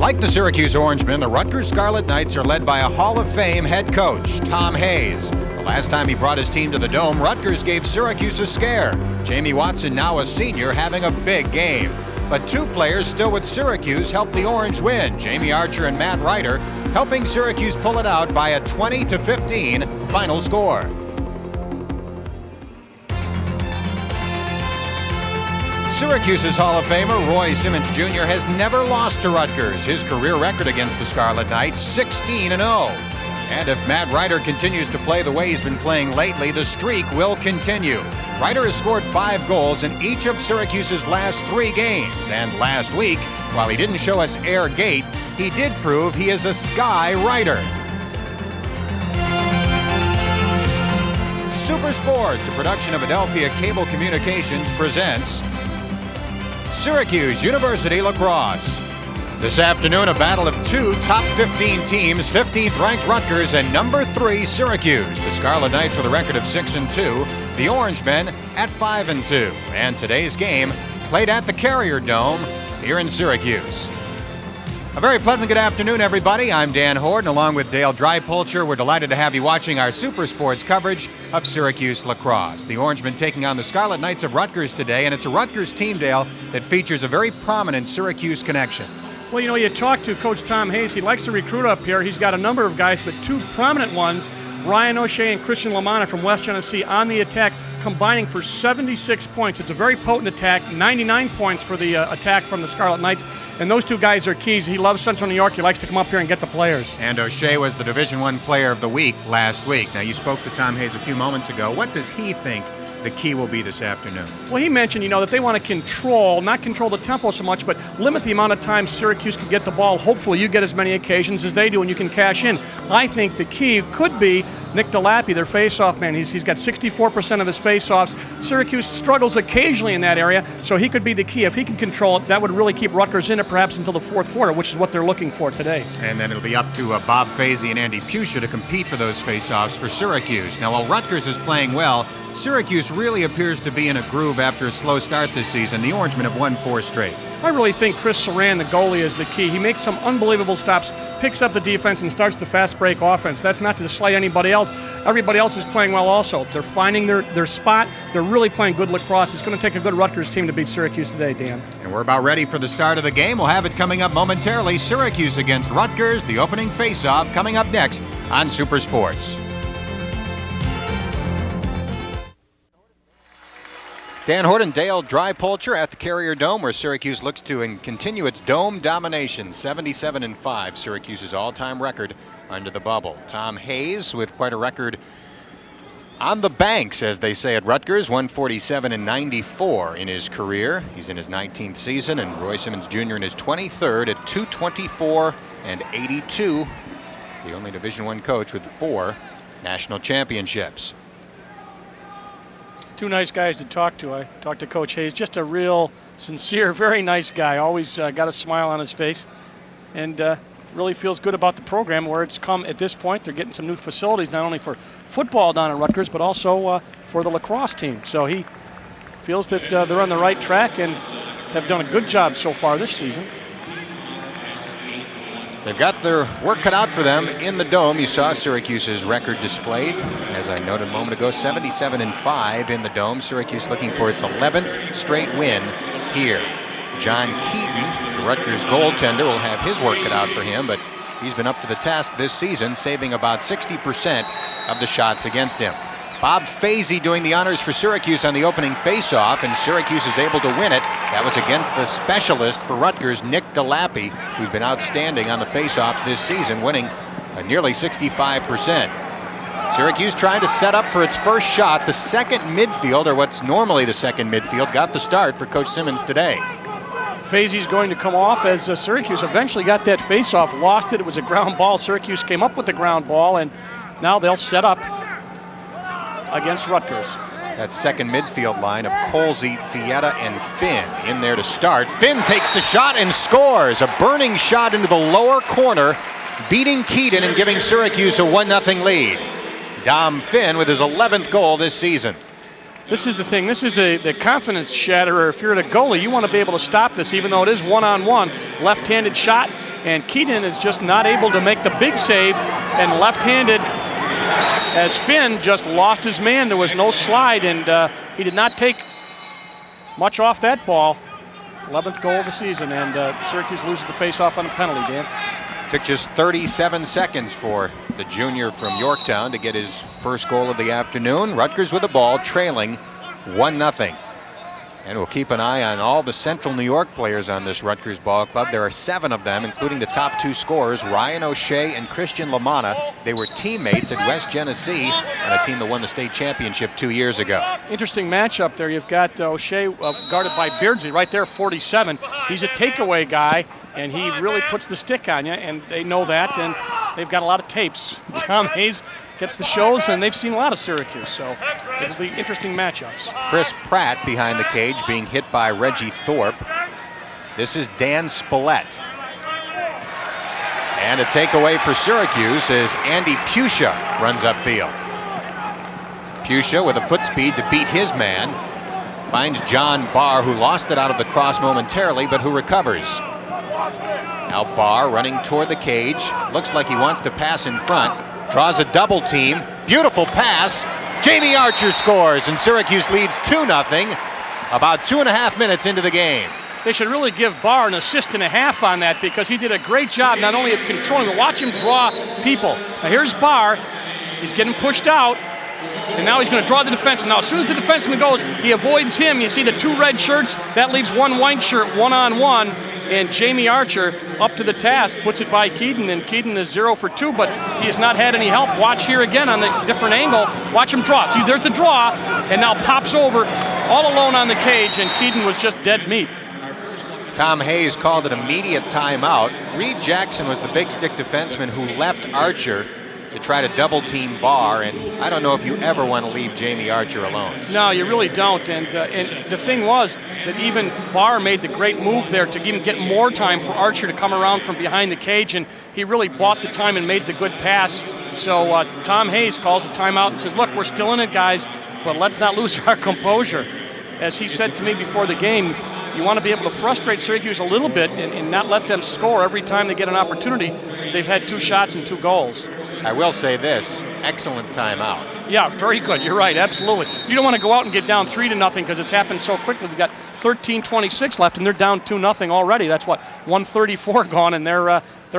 Like the Syracuse Orangemen, the Rutgers Scarlet Knights are led by a Hall of Fame head coach, Tom Hayes. The last time he brought his team to the Dome, Rutgers gave Syracuse a scare. Jamie Watson, now a senior, having a big game. But two players still with Syracuse helped the Orange win, Jamie Archer and Matt Ryder, helping Syracuse pull it out by a 20-15 final score. Syracuse's Hall of Famer, Roy Simmons Jr., has never lost to Rutgers. His career record against the Scarlet Knights, 16-0. And if Matt Ryder continues to play the way he's been playing lately, the streak will continue. Ryder has scored 5 goals in each of Syracuse's last 3 games. And last week, while he didn't show us air gate, he did prove he is a sky Ryder. Super Sports, a production of Adelphia Cable Communications, presents Syracuse University Lacrosse. This afternoon, a battle of 2 top 15 teams, 15th ranked Rutgers and number 3 Syracuse. The Scarlet Knights with a record of 6-2, the Orangemen at 5-2. And today's game played at the Carrier Dome here in Syracuse. A very pleasant good afternoon, everybody. I'm Dan Horde, and along with Dale Drypulcher, we're delighted to have you watching our Super Sports coverage of Syracuse lacrosse. The Orangemen taking on the Scarlet Knights of Rutgers today, and it's a Rutgers team, Dale, that features a very prominent Syracuse connection. Well, you know, you talk to Coach Tom Hayes. He likes to recruit up here. He's got a number of guys, but 2 prominent ones, Ryan O'Shea and Christian LaManNA from West Genesee, on the attack, combining for 76 points. It's a very potent attack, 99 points for the attack from the Scarlet Knights. And those 2 guys are keys. He loves Central New York. He likes to come up here and get the players. And O'Shea was the Division I Player of the Week last week. Now, you spoke to Tom Hayes a few moments ago. What does he think the key will be this afternoon? Well, he mentioned, that they want to control, not control the tempo so much, but limit the amount of time Syracuse can get the ball. Hopefully you get as many occasions as they do and you can cash in. I think the key could be Nick DeLappy, their face-off man. He's got 64% of his face-offs. Syracuse struggles occasionally in that area, so he could be the key. If he can control it, that would really keep Rutgers in it perhaps until the 4th quarter, which is what they're looking for today. And then it'll be up to Bob Fazy and Andy Puccia to compete for those face-offs for Syracuse. Now, while Rutgers is playing well, Syracuse really appears to be in a groove after a slow start this season. The Orangemen have won 4 straight. I really think Chris Saran, the goalie, is the key. He makes some unbelievable stops, picks up the defense, and starts the fast break offense. That's not to slight anybody else. Everybody else is playing well also. They're finding their spot. They're really playing good lacrosse. It's going to take a good Rutgers team to beat Syracuse today, Dan. And we're about ready for the start of the game. We'll have it coming up momentarily. Syracuse against Rutgers, the opening face-off coming up next on Super Sports. Dan Horde and Dale Drypulcher at the Carrier Dome, where Syracuse looks to continue its dome domination. 77-5, Syracuse's all-time record under the bubble. Tom Hayes with quite a record on the banks, as they say at Rutgers, 147-94 in his career. He's in his 19th season, and Roy Simmons Jr. in his 23rd at 224-82. The only Division I coach with 4 national championships. 2 nice guys to talk to. I talked to Coach Hayes, just a real sincere, very nice guy. Always got a smile on his face, and really feels good about the program where it's come at this point. They're getting some new facilities, not only for football down at Rutgers, but also for the lacrosse team. So he feels that they're on the right track and have done a good job so far this season. They've got their work cut out for them in the Dome. You saw Syracuse's record displayed. As I noted a moment ago, 77-5 in the Dome. Syracuse looking for its 11th straight win here. John Keaton, the Rutgers goaltender, will have his work cut out for him, but he's been up to the task this season, saving about 60% of the shots against him. Bob Fazy doing the honors for Syracuse on the opening face-off, and Syracuse is able to win it. That was against the specialist for Rutgers, Nick DeLappy, who's been outstanding on the face-offs this season, winning nearly 65%. Syracuse trying to set up for its first shot. The second midfield, or what's normally the second midfield, got the start for Coach Simmons today. Fazy's going to come off as Syracuse eventually got that face-off, lost it. It was a ground ball. Syracuse came up with the ground ball, and now they'll set up against Rutgers. That second midfield line of Colsey, Fietta, and Finn in there to start. Finn takes the shot and scores. A burning shot into the lower corner, beating Keaton and giving Syracuse a 1-0 lead. Dom Finn with his 11th goal this season. This is the thing. This is the confidence shatterer. If you're the goalie, you want to be able to stop this, even though it is one-on-one. Left-handed shot, and Keaton is just not able to make the big save, and left-handed as Finn just lost his man. There was no slide, and he did not take much off that ball. 11th goal of the season, and Syracuse loses the face-off on a penalty, Dan. Took just 37 seconds for the junior from Yorktown to get his first goal of the afternoon. Rutgers with the ball, trailing 1-0. And we'll keep an eye on all the Central New York players on this Rutgers ball club. There are 7 of them, including the top 2 scorers, Ryan O'Shea and Christian LaManna. They were teammates at West Genesee on a team that won the state championship 2 years ago. Interesting matchup there. You've got O'Shea guarded by Beardsley right there, 47. He's a takeaway guy, and he really puts the stick on you, and they know that, and they've got a lot of tapes. Tom Hayes gets the shows, and they've seen a lot of Syracuse, so it'll be interesting matchups. Chris Pratt behind the cage being hit by Reggie Thorpe. This is Dan Spillett. And a takeaway for Syracuse as Andy Puccia runs upfield. Puccia with a foot speed to beat his man. Finds John Barr, who lost it out of the cross momentarily, but who recovers. Now Barr running toward the cage. Looks like he wants to pass in front. Draws a double team. Beautiful pass. Jamie Archer scores, and Syracuse leads 2-0 about 2.5 minutes into the game. They should really give Barr an assist and a half on that, because he did a great job not only of controlling, but watch him draw people. Now here's Barr. He's getting pushed out, and now he's going to draw the defenseman. Now as soon as the defenseman goes, he avoids him. You see the 2 red shirts. That leaves 1 white shirt one-on-one. And Jamie Archer up to the task, puts it by Keaton, and Keaton is 0 for 2, but he has not had any help. Watch here again on the different angle. Watch him draw. See, there's the draw, and now pops over all alone on the cage, and Keaton was just dead meat. Tom Hayes called an immediate timeout. Reed Jackson was the big stick defenseman who left Archer to try to double team Barr, and I don't know if you ever want to leave Jamie Archer alone. No, you really don't, and the thing was that even Barr made the great move there to even get more time for Archer to come around from behind the cage, and he really bought the time and made the good pass. So Tom Hayes calls a timeout and says, look, we're still in it, guys, but let's not lose our composure. As he said to me before the game, you want to be able to frustrate Syracuse a little bit and not let them score every time they get an opportunity. They've had 2 shots and 2 goals. I will say this, excellent timeout. Yeah, very good. You're right, absolutely. You don't want to go out and get down 3-0 because it's happened so quickly. We've got 13:26 left, and they're down 2-0 already. That's what, 1:34 gone, and they're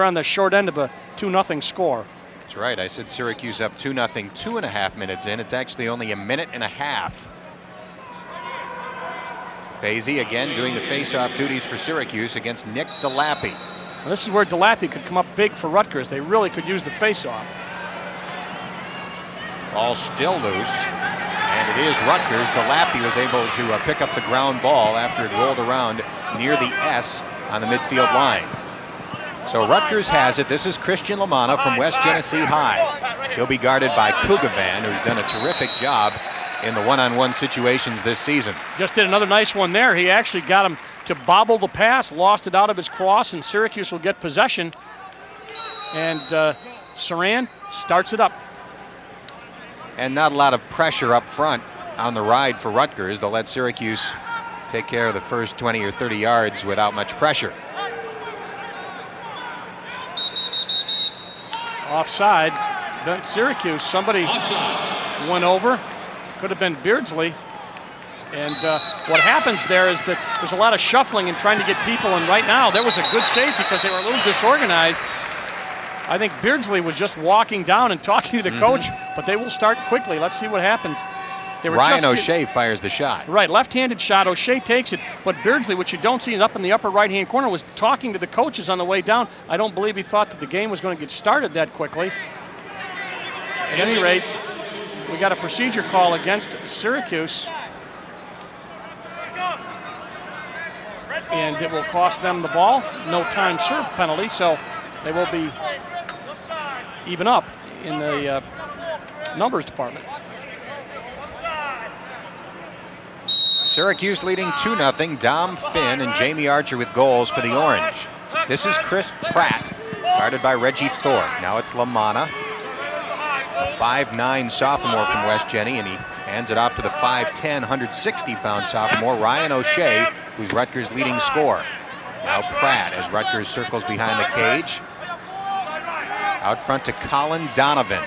on the short end of a 2-0 score. That's right. I said Syracuse up 2-0, 2.5 minutes in. It's actually only a minute and a half. Fazy again doing the face-off duties for Syracuse against Nick DeLappy. Well, this is where DeLappy could come up big for Rutgers. They really could use the face-off. Ball still loose, and it is Rutgers. DeLappy was able to pick up the ground ball after it rolled around near the S on the midfield line. So Rutgers has it. This is Christian LaManna from West Genesee High. He'll be guarded by Kugavan, who's done a terrific job in the one-on-one situations this season. Just did another nice one there. He actually got him to bobble the pass, lost it out of his cross, and Syracuse will get possession. And Saran starts it up. And not a lot of pressure up front on the ride for Rutgers. They'll let Syracuse take care of the first 20 or 30 yards without much pressure. Offside. Then Syracuse, somebody went over. Could have been Beardsley. And what happens there is that there's a lot of shuffling and trying to get people, and right now there was a good save because they were a little disorganized. I think Beardsley was just walking down and talking to the coach, but they will start quickly. Let's see what happens. Ryan O'Shea fires the shot. Right, left-handed shot. O'Shea takes it, but Beardsley, which you don't see, is up in the upper right-hand corner, was talking to the coaches on the way down. I don't believe he thought that the game was going to get started that quickly. At any rate, we got a procedure call against Syracuse, and it will cost them the ball. No time served penalty, so they will be even up in the numbers department. Syracuse leading 2-0. Dom Finn and Jamie Archer with goals for the Orange. This is Chris Pratt, guarded by Reggie Thorpe. Now it's LaManna, a 5'9" sophomore from West Genny, and he hands it off to the 5'10", 160-pound sophomore Ryan O'Shea, who's Rutgers' leading scorer. Now Pratt as Rutgers circles behind the cage. Out front to Colin Donovan.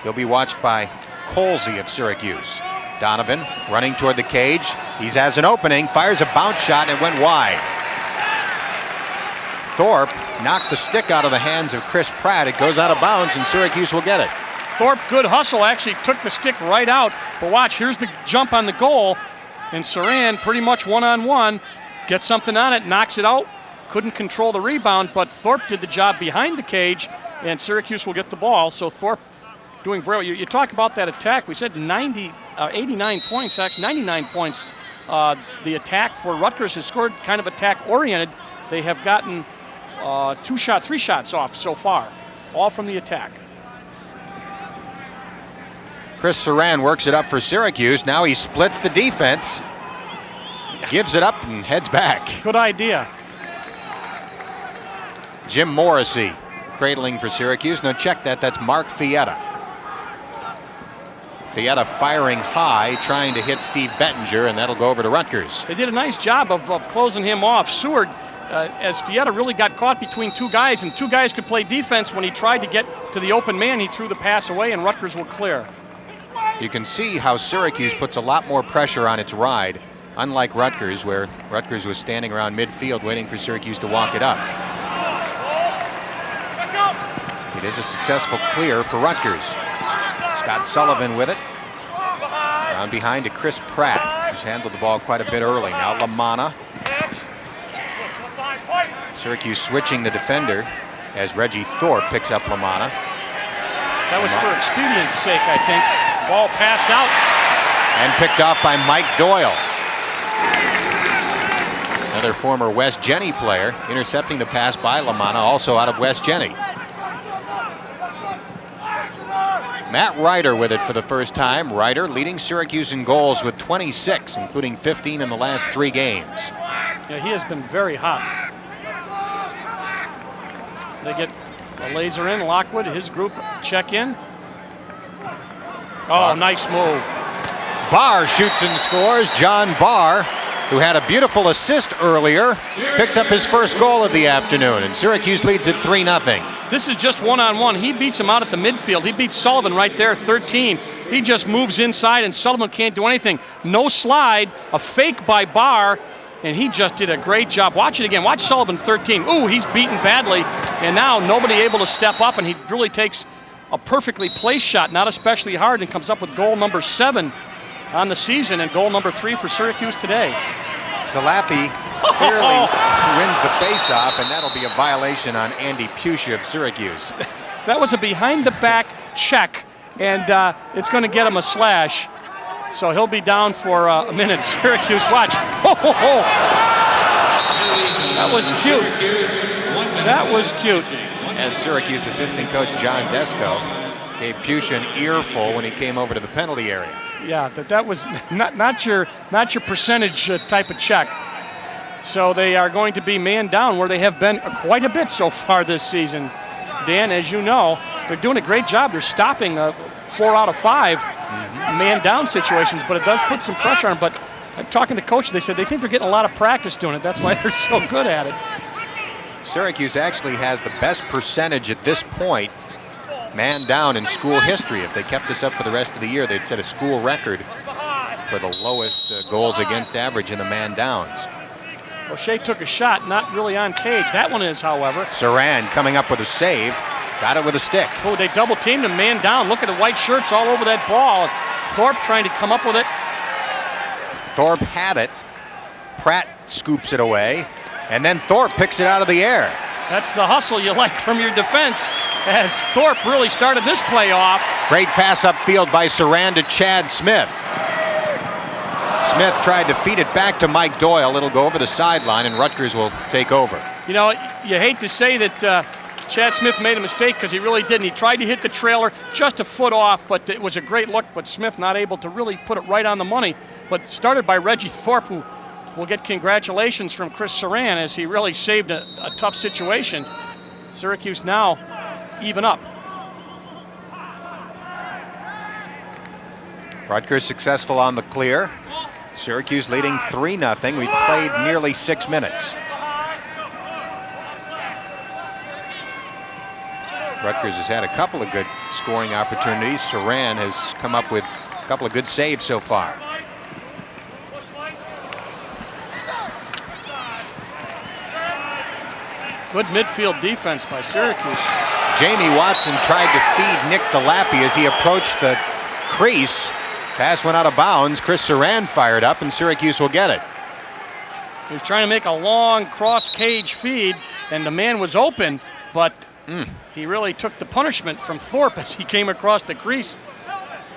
He'll be watched by Colsey of Syracuse. Donovan running toward the cage. He has an opening, fires a bounce shot, and it went wide. Thorpe knocked the stick out of the hands of Chris Pratt. It goes out of bounds, and Syracuse will get it. Thorpe, good hustle, actually took the stick right out. But watch, here's the jump on the goal. And Saran pretty much one-on-one, gets something on it, knocks it out. Couldn't control the rebound, but Thorpe did the job behind the cage, and Syracuse will get the ball. So Thorpe doing very well. You talk about that attack. We said 89 points, actually 99 points. The attack for Rutgers has scored kind of attack-oriented. They have gotten 3 shots off so far, all from the attack. Chris Saran works it up for Syracuse. Now he splits the defense, gives it up, and heads back. Good idea. Jim Morrissey cradling for Syracuse. Now check that, that's Mark Fietta. Fietta firing high, trying to hit Steve Bettinger, and that'll go over to Rutgers. They did a nice job of closing him off. Seward, as Fietta really got caught between 2 guys, and 2 guys could play defense. When he tried to get to the open man, he threw the pass away, and Rutgers will clear. You can see how Syracuse puts a lot more pressure on its ride, unlike Rutgers, where Rutgers was standing around midfield waiting for Syracuse to walk it up. It is a successful clear for Rutgers. Scott Sullivan with it. Around behind to Chris Pratt, who's handled the ball quite a bit early. Now LaManna. Syracuse switching the defender as Reggie Thorpe picks up LaManna. That was for expedience sake, I think. Ball passed out. And picked off by Mike Doyle. Another former West Jenny player intercepting the pass by LaManna, also out of West Jenny. Matt Ryder with it for the first time. Ryder leading Syracuse in goals with 26, including 15 in the last 3 games. Yeah, he has been very hot. They get a laser in. Lockwood, his group check in. Oh, nice move. Barr shoots and scores. John Barr, who had a beautiful assist earlier, picks up his first goal of the afternoon, and Syracuse leads at 3-0. This is just one-on-one. He beats him out at the midfield. He beats Sullivan right there, 13. He just moves inside, and Sullivan can't do anything. No slide, a fake by Barr, and he just did a great job. Watch it again. Watch Sullivan, 13. Ooh, he's beaten badly, and now nobody able to step up, and he really takes a perfectly placed shot, not especially hard, and comes up with goal number 7 on the season and goal number 3 for Syracuse today. DeLappy clearly wins the face-off, and that'll be a violation on Andy Puccia of Syracuse. That was a behind-the-back check, and it's going to get him a slash. So he'll be down for a minute. Syracuse, watch. That was cute. That was cute. And Syracuse assistant coach John Desko gave Puccia an earful when he came over to the penalty area. Yeah, that was not your percentage type of check. So they are going to be man down, where they have been quite a bit so far this season. Dan, as you know, they're doing a great job. They're stopping 4 out of 5 man down situations, but it does put some pressure on. But talking to coach, they said they think they're getting a lot of practice doing it. That's why they're so good at it. Syracuse actually has the best percentage at this point man down in school history. If they kept this up for the rest of the year, they'd set a school record for the lowest goals against average in the man downs. O'Shea took a shot, not really on cage. That one is, however. Saran coming up with a save. Got it with a stick. Oh, they double teamed him, man down. Look at the white shirts all over that ball. Thorpe trying to come up with it. Thorpe had it. Pratt scoops it away. And then Thorpe picks it out of the air. That's the hustle you like from your defense, as Thorpe really started this play off. Great pass upfield by Saran to Chad Smith. Smith tried to feed it back to Mike Doyle. It'll go over the sideline, and Rutgers will take over. You know, you hate to say that Chad Smith made a mistake, because he really didn't. He tried to hit the trailer just a foot off, but it was a great look, but Smith not able to really put it right on the money. But started by Reggie Thorpe, who will get congratulations from Chris Saran, as he really saved a tough situation. Syracuse now even up. Rutgers successful on the clear. Syracuse leading 3-0. We played nearly 6 minutes. Rutgers has had a couple of good scoring opportunities. Saran has come up with a couple of good saves so far. Good midfield defense by Syracuse. Jamie Watson tried to feed Nick DeLappy as he approached the crease. Pass went out of bounds. Chris Saran fired up, and Syracuse will get it. He was trying to make a long cross-cage feed, and the man was open, but he really took the punishment from Thorpe as he came across the crease.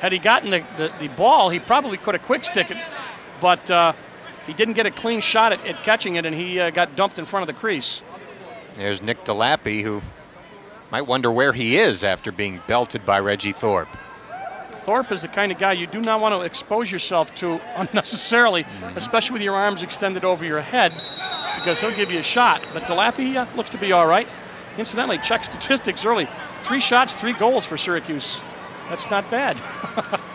Had he gotten the ball, he probably could have quick-stick it, but he didn't get a clean shot at catching it, and he got dumped in front of the crease. There's Nick DeLappy, who might wonder where he is after being belted by Reggie Thorpe. Thorpe is the kind of guy you do not want to expose yourself to unnecessarily, especially with your arms extended over your head, because he'll give you a shot. But DeLappy looks to be all right. Incidentally, check statistics early. 3 shots, 3 goals for Syracuse. That's not bad.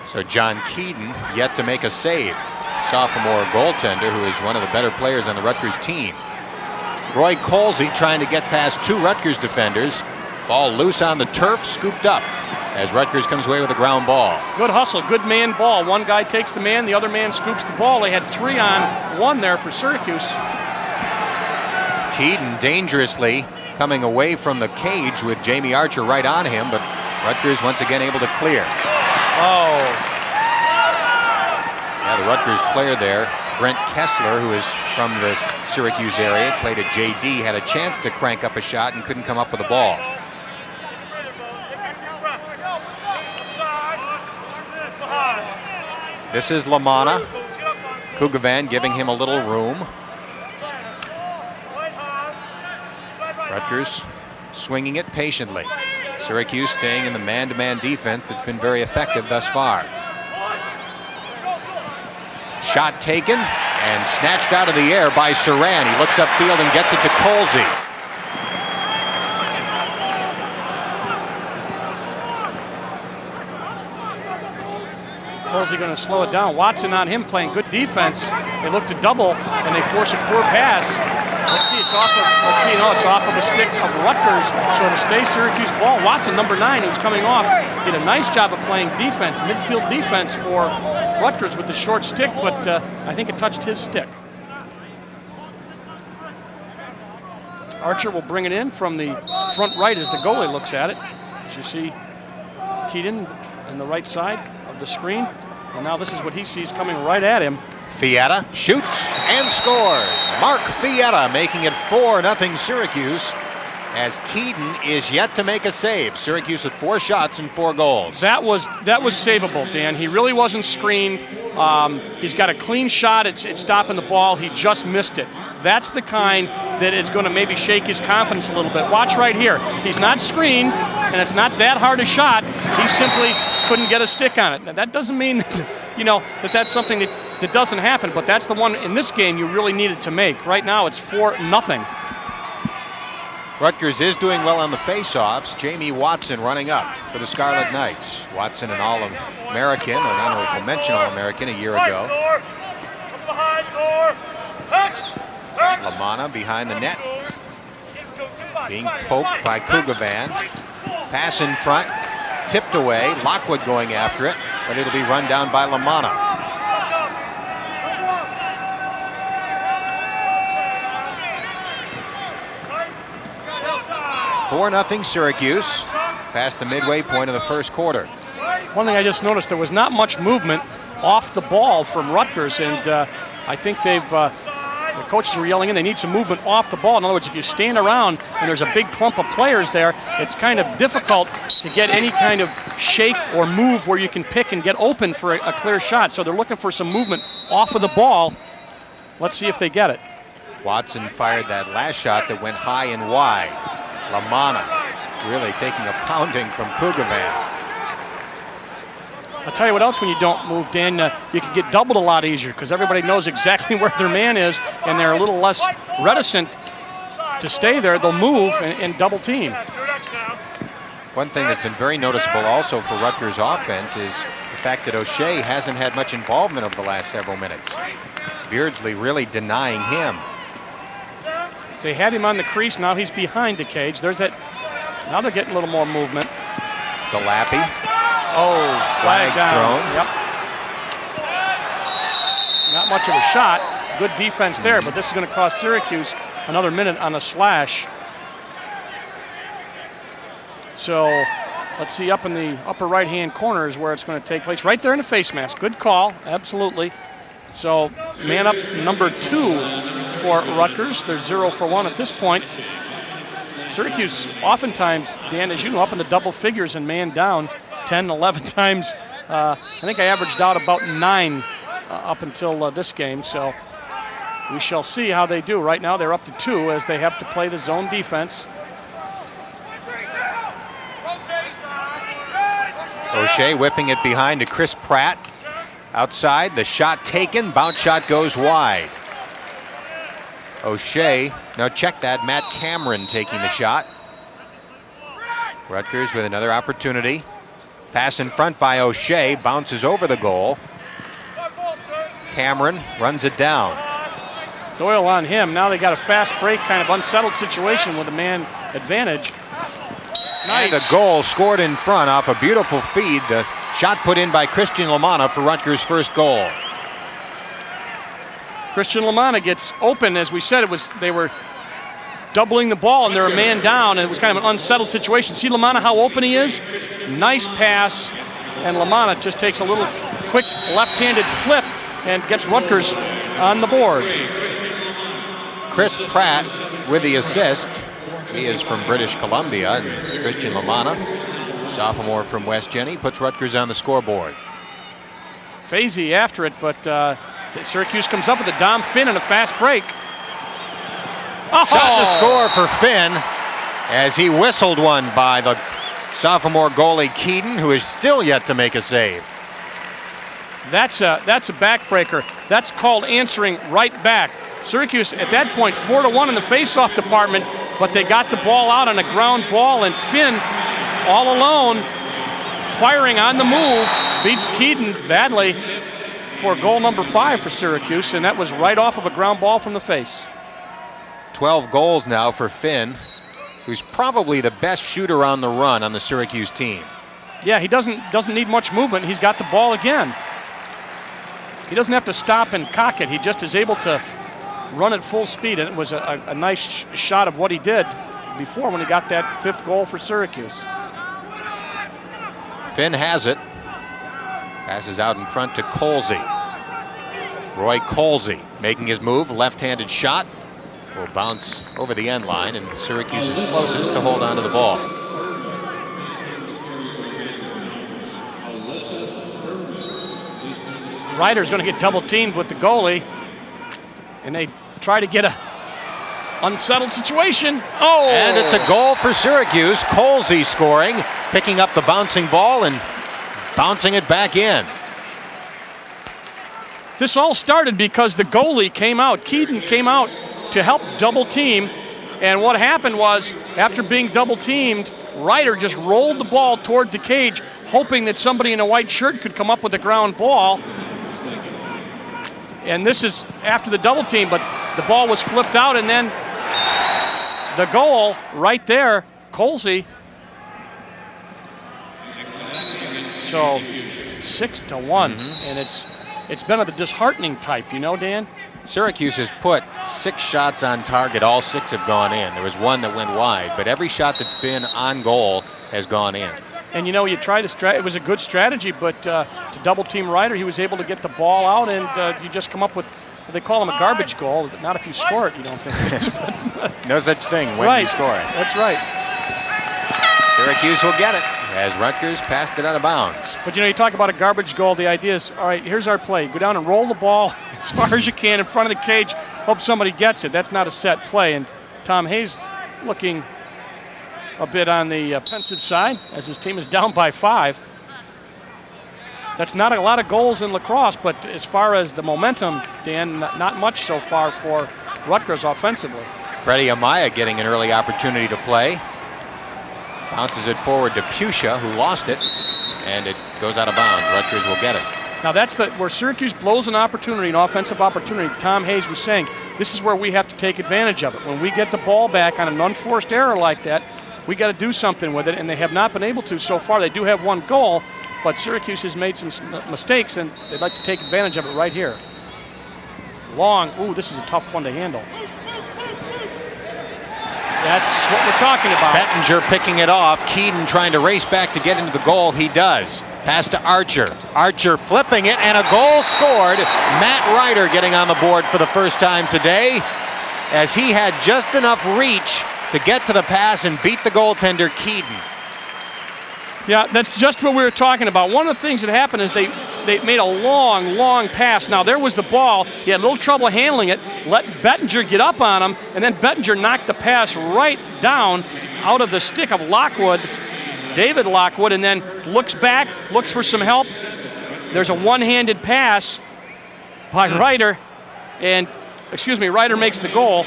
So John Keaton yet to make a save. Sophomore goaltender who is one of the better players on the Rutgers team. Roy Colsey trying to get past 2 Rutgers defenders. Ball loose on the turf, scooped up as Rutgers comes away with a ground ball. Good hustle, good man ball. One guy takes the man, the other man scoops the ball. They had 3 on 1 there for Syracuse. Keaton dangerously coming away from the cage with Jamie Archer right on him, but Rutgers once again able to clear. Oh. Yeah, the Rutgers player there, Brent Kessler, who is from the Syracuse area, played at JD, had a chance to crank up a shot and couldn't come up with a ball. This is LaManna. Kugavan giving him a little room. Rutgers swinging it patiently. Syracuse staying in the man-to-man defense that's been very effective thus far. Shot taken and snatched out of the air by Saran. He looks upfield and gets it to Colsey. Colsey going to slow it down. Watson on him playing good defense. They look to double and they force a poor pass. Let's see, it's off of a stick of Rutgers, so to stay Syracuse ball. Watson, number 9, who's coming off, did a nice job of playing defense, midfield defense for Rutgers with the short stick, but I think it touched his stick. Archer will bring it in from the front right as the goalie looks at it. As you see Keaton on the right side of the screen, and now this is what he sees coming right at him. Fietta shoots and scores. Mark Fietta making it 4-0 Syracuse, as Keaton is yet to make a save. Syracuse with 4 shots and 4 goals. That was savable, Dan. He really wasn't screened. He's got a clean shot. It's stopping the ball. He just missed it. That's the kind that is going to maybe shake his confidence a little bit. Watch right here. He's not screened, and it's not that hard a shot. He simply couldn't get a stick on it. Now, that doesn't mean that that's something that doesn't happen, but that's the one in this game you really needed to make. Right now it's 4-0. Rutgers is doing well on the face-offs. Jamie Watson running up for the Scarlet Knights. Watson, an All-American, an honorable mention All-American a year ago. LaManna behind the net, being poked by Kugavan. Pass in front, tipped away. Lockwood going after it, but it'll be run down by LaManna. 4-0 Syracuse, past the midway point of the first quarter. One thing I just noticed, there was not much movement off the ball from Rutgers, and I think the coaches were yelling in, they need some movement off the ball. In other words, if you stand around and there's a big clump of players there, it's kind of difficult to get any kind of shape or move where you can pick and get open for a clear shot. So they're looking for some movement off of the ball. Let's see if they get it. Watson fired that last shot that went high and wide. LaManna really taking a pounding from Kugavan. I'll tell you what else when you don't move, Dan, you can get doubled a lot easier because everybody knows exactly where their man is and they're a little less reticent to stay there. They'll move and double team. One thing that's been very noticeable also for Rutgers offense is the fact that O'Shea hasn't had much involvement over the last several minutes. Beardsley really denying him. They had him on the crease, now he's behind the cage. There's that Now they're getting a little more movement. DeLappy. Oh, flag down. Thrown. Yep. Not much of a shot. Good defense there, but this is going to cost Syracuse another minute on a slash. So let's see, up in the upper right-hand corner is where it's going to take place. Right there in the face mask. Good call, absolutely. So man up number 2 for Rutgers. They're 0 for 1 at this point. Syracuse oftentimes, Dan, as you know, up in the double figures and man down 10, 11 times. I think I averaged out about 9 up until this game. So we shall see how they do. Right now they're up to 2 as they have to play the zone defense. O'Shea whipping it behind to Chris Pratt. Outside, the shot taken, bounce shot goes wide. O'Shea, now check that, Matt Cameron taking the shot. Rutgers with another opportunity. Pass in front by O'Shea, bounces over the goal. Cameron runs it down. Doyle on him. Now they got a fast break, kind of unsettled situation with a man advantage. Nice. And a goal scored in front off a beautiful feed. The shot put in by Christian LaManna for Rutgers' first goal. Christian LaManna gets open. As we said, they were doubling the ball and they're a man down, and it was kind of an unsettled situation. See LaManna how open he is? Nice pass, and LaManna just takes a little quick left-handed flip and gets Rutgers on the board. Chris Pratt with the assist. He is from British Columbia, and Christian LaManna, sophomore from West Jenny, puts Rutgers on the scoreboard. Fazy after it, but Syracuse comes up with a Dom Finn and a fast break. Oh! Shot to score for Finn as he whistled one by the sophomore goalie Keaton, who is still yet to make a save. That's a backbreaker. That's called answering right back. Syracuse at that point 4-1 in the faceoff department, but they got the ball out on a ground ball, and Finn all alone firing on the move beats Keaton badly for goal number 5 for Syracuse, and that was right off of a ground ball from the face. 12 goals now for Finn, who's probably the best shooter on the run on the Syracuse team. Yeah, he doesn't need much movement. He's got the ball again. He doesn't have to stop and cock it. He just is able to run at full speed, and it was a nice shot of what he did before when he got that 5th goal for Syracuse. Finn has it. Passes out in front to Colsey. Roy Colsey making his move, left-handed shot. Will bounce over the end line, and Syracuse is closest to hold on to the ball. Ryder's going to get double teamed with the goalie, and they try to get a unsettled situation. Oh! And it's a goal for Syracuse. Colsey scoring, picking up the bouncing ball and bouncing it back in. This all started because the goalie came out. Keaton came out to help double team, and what happened was, after being double teamed, Ryder just rolled the ball toward the cage, hoping that somebody in a white shirt could come up with a ground ball. And this is after the double team, but the ball was flipped out, and then the goal right there, Colsey. So 6-1, and it's been of the disheartening type, you know, Dan? Syracuse has put 6 shots on target. All 6 have gone in. There was one that went wide, but every shot that's been on goal has gone in. And you know, you try to it was a good strategy, but to double team Ryder, he was able to get the ball out, and you just come up with, they call him a garbage goal. Not if you score it, you don't think it is. No such thing when you score it. That's right. Syracuse will get it as Rutgers passed it out of bounds. But you know, you talk about a garbage goal, the idea is, all right, here's our play. Go down and roll the ball as far as you can in front of the cage, hope somebody gets it. That's not a set play, and Tom Hayes looking a bit on the pensive side as his team is down by 5. That's not a lot of goals in lacrosse, but as far as the momentum, Dan, not much so far for Rutgers offensively. Freddie Amaya getting an early opportunity to play. Bounces it forward to Puccia, who lost it, and it goes out of bounds. Rutgers will get it. Now that's where Syracuse blows an opportunity, an offensive opportunity. Tom Hayes was saying, this is where we have to take advantage of it. When we get the ball back on an unforced error like that, we got to do something with it, and they have not been able to so far. They do have one goal, but Syracuse has made some mistakes, and they'd like to take advantage of it right here. Long, ooh, this is a tough one to handle. That's what we're talking about. Bettinger picking it off. Keaton trying to race back to get into the goal. He does. Pass to Archer. Archer flipping it, and a goal scored. Matt Ryder getting on the board for the first time today, as he had just enough reach to get to the pass and beat the goaltender, Keaton. Yeah, that's just what we were talking about. One of the things that happened is they made a long pass. Now, there was the ball. He had a little trouble handling it. Let Bettinger get up on him, and then Bettinger knocked the pass right down out of the stick of Lockwood, David Lockwood, and then looks back, looks for some help. There's a one-handed pass by Ryder, and, Ryder makes the goal.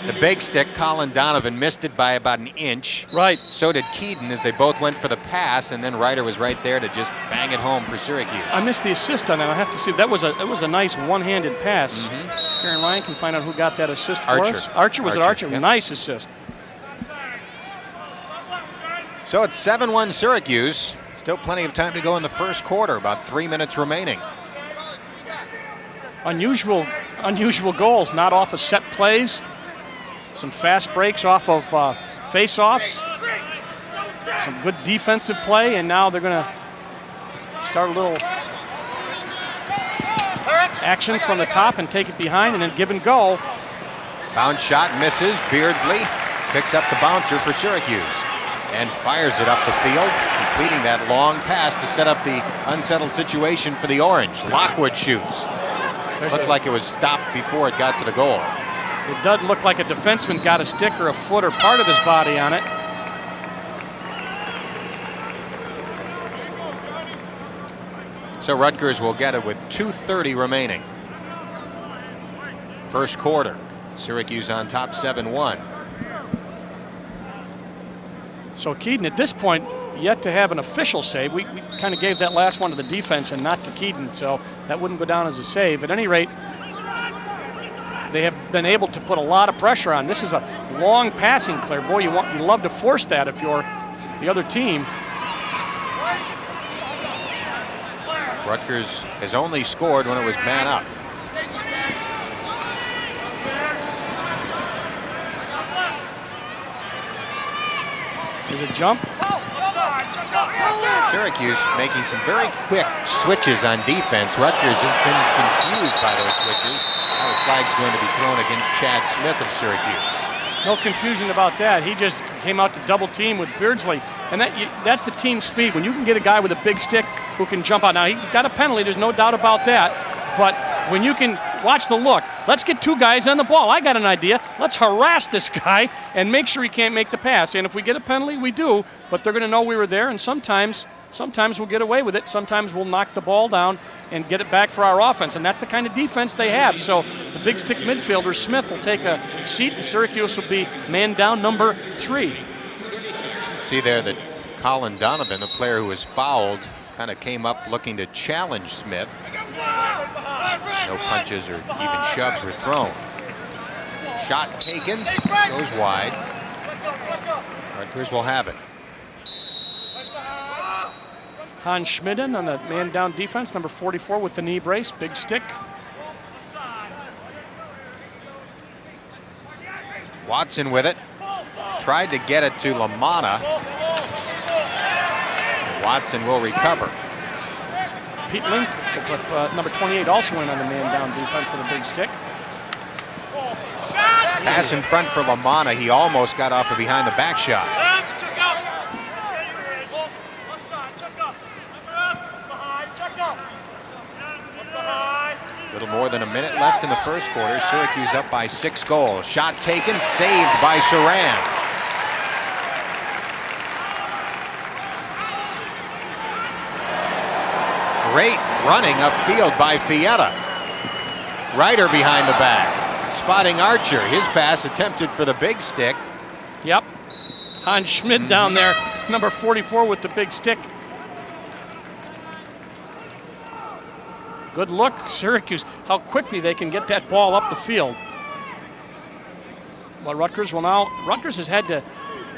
The big stick, Colin Donovan, missed it by about an inch. Right. So did Keaton, as they both went for the pass, and then Ryder was right there to just bang it home for Syracuse. I missed the assist on that. I have to see. That was a nice one-handed pass. Karen Ryan can find out who got that assist for us. Archer. Was it Archer? Yep. Nice assist. So it's 7-1 Syracuse. Still plenty of time to go in the first quarter, about 3 minutes remaining. Unusual goals, not off of set plays. Some fast breaks off of face-offs. Some good defensive play, and now they're going to start a little action from the top and take it behind and then give and go. Bounce shot misses. Beardsley picks up the bouncer for Syracuse and fires it up the field, completing that long pass to set up the unsettled situation for the Orange. Lockwood shoots. Looked like it was stopped before it got to the goal. It does look like a defenseman got a stick or a foot or part of his body on it. So Rutgers will get it with 2:30 remaining. First quarter. Syracuse on top 7-1. So Keaton, at this point, yet to have an official save. We kind of gave that last one to the defense and not to Keaton, so that wouldn't go down as a save. At any rate, they have been able to put a lot of pressure on. This is a long passing clear. Boy, you love to force that if you're the other team. Rutgers has only scored when it was man up. There's a jump. Syracuse making some very quick switches on defense. Rutgers has been confused by those switches. Now the flag's going to be thrown against Chad Smith of Syracuse. No confusion about that. He just came out to double team with Beardsley. And that's the team speed. When you can get a guy with a big stick who can jump out. Now, he got a penalty. There's no doubt about that. But when you can watch the look, let's get two guys on the ball. I got an idea. Let's harass this guy and make sure he can't make the pass. And if we get a penalty, we do. But they're going to know we were there. And sometimes we'll get away with it. Sometimes we'll knock the ball down and get it back for our offense. And that's the kind of defense they have. So the big stick midfielder, Smith, will take a seat, and Syracuse will be man down number 3. See there that Colin Donovan, the player who was fouled, kind of came up looking to challenge Smith. No punches or even shoves were thrown. Shot taken, goes wide. Rutgers will have it. Hans Schmiden on the man down defense, number 44 with the knee brace, big stick. Watson with it. Tried to get it to LaManna. Watson will recover. Pete Link, number 28, also went on the man down defense with a big stick. Pass in front for LaManna. He almost got off of behind the back shot. Little more than a minute left in the first quarter. Syracuse up by 6 goals. Shot taken, saved by Saran. Great running upfield by Fietta. Ryder behind the back. Spotting Archer. His pass attempted for the big stick. Yep. Hans Schmidt down there, number 44 with the big stick. Good look, Syracuse, how quickly they can get that ball up the field. Well, Rutgers has had to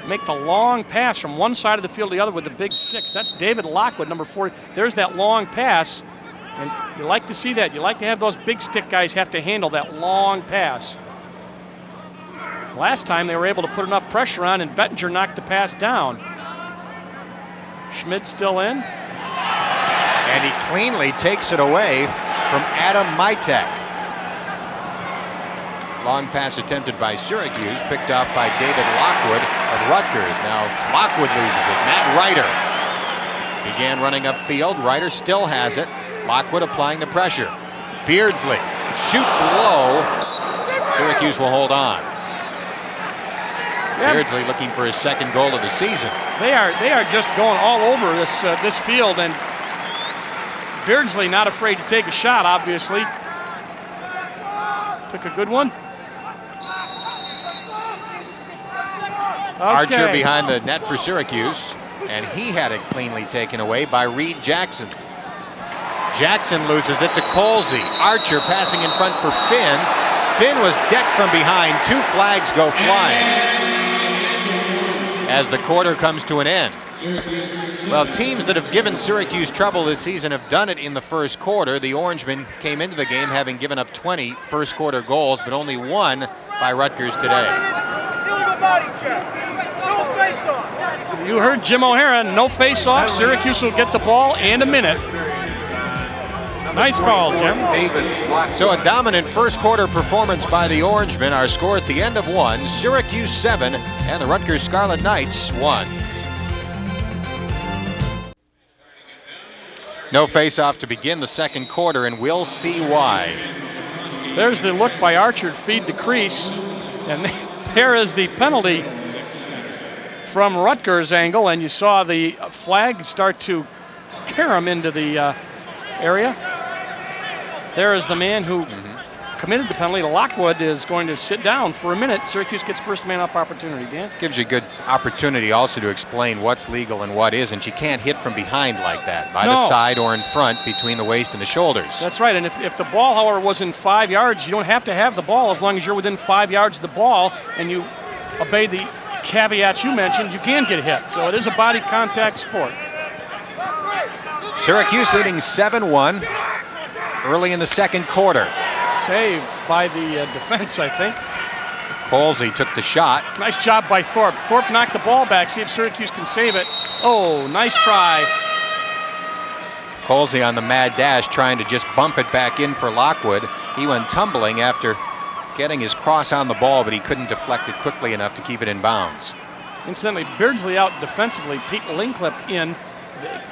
make the long pass from one side of the field to the other with the big sticks. That's David Lockwood, number 40. There's that long pass, and you like to see that. You like to have those big stick guys have to handle that long pass. Last time they were able to put enough pressure on, and Bettinger knocked the pass down. Schmidt still in. And he cleanly takes it away from Adam Mitek. Long pass attempted by Syracuse, picked off by David Lockwood of Rutgers. Now Lockwood loses it. Matt Ryder began running upfield. Ryder still has it. Lockwood applying the pressure. Beardsley shoots low. Syracuse will hold on. Yeah. Beardsley looking for his second goal of the season. They are just going all over this field, and Beardsley not afraid to take a shot, obviously. Took a good one. Okay. Archer behind the net for Syracuse, and he had it cleanly taken away by Reed Jackson. Jackson loses it to Colsey. Archer passing in front for Finn. Finn was decked from behind. 2 flags go flying as the quarter comes to an end. Well, teams that have given Syracuse trouble this season have done it in the first quarter. The Orangemen came into the game having given up 20 first quarter goals, but only 1 by Rutgers today. You heard Jim O'Hara, no face-off. Syracuse will get the ball and a minute. Nice call, Jim. So a dominant first quarter performance by the Orangemen. Our score at the end of 1, Syracuse 7 and the Rutgers Scarlet Knights 1. No face-off to begin the second quarter, and we'll see why. There's the look by Archer to feed the crease, and there is the penalty from Rutgers' angle, and you saw the flag start to carom into the area. There is the man who committed the penalty. Lockwood is going to sit down for a minute. Syracuse gets first man up opportunity. Dan? Gives you a good opportunity also to explain what's legal and what isn't. You can't hit from behind like that, by the side or in front, between the waist and the shoulders. That's right, and if the ball, however, was in 5 yards, you don't have to have the ball as long as you're within 5 yards of the ball and you obey the caveats you mentioned, you can get hit. So it is a body contact sport. Syracuse leading 7-1 early in the second quarter. Save by the defense, I think. Colsey took the shot. Nice job by Thorpe. Thorpe knocked the ball back. See if Syracuse can save it. Oh, nice try. Colsey on the mad dash trying to just bump it back in for Lockwood. He went tumbling after getting his cross on the ball, but he couldn't deflect it quickly enough to keep it in bounds. Incidentally, Beardsley out defensively. Pete Linklip in,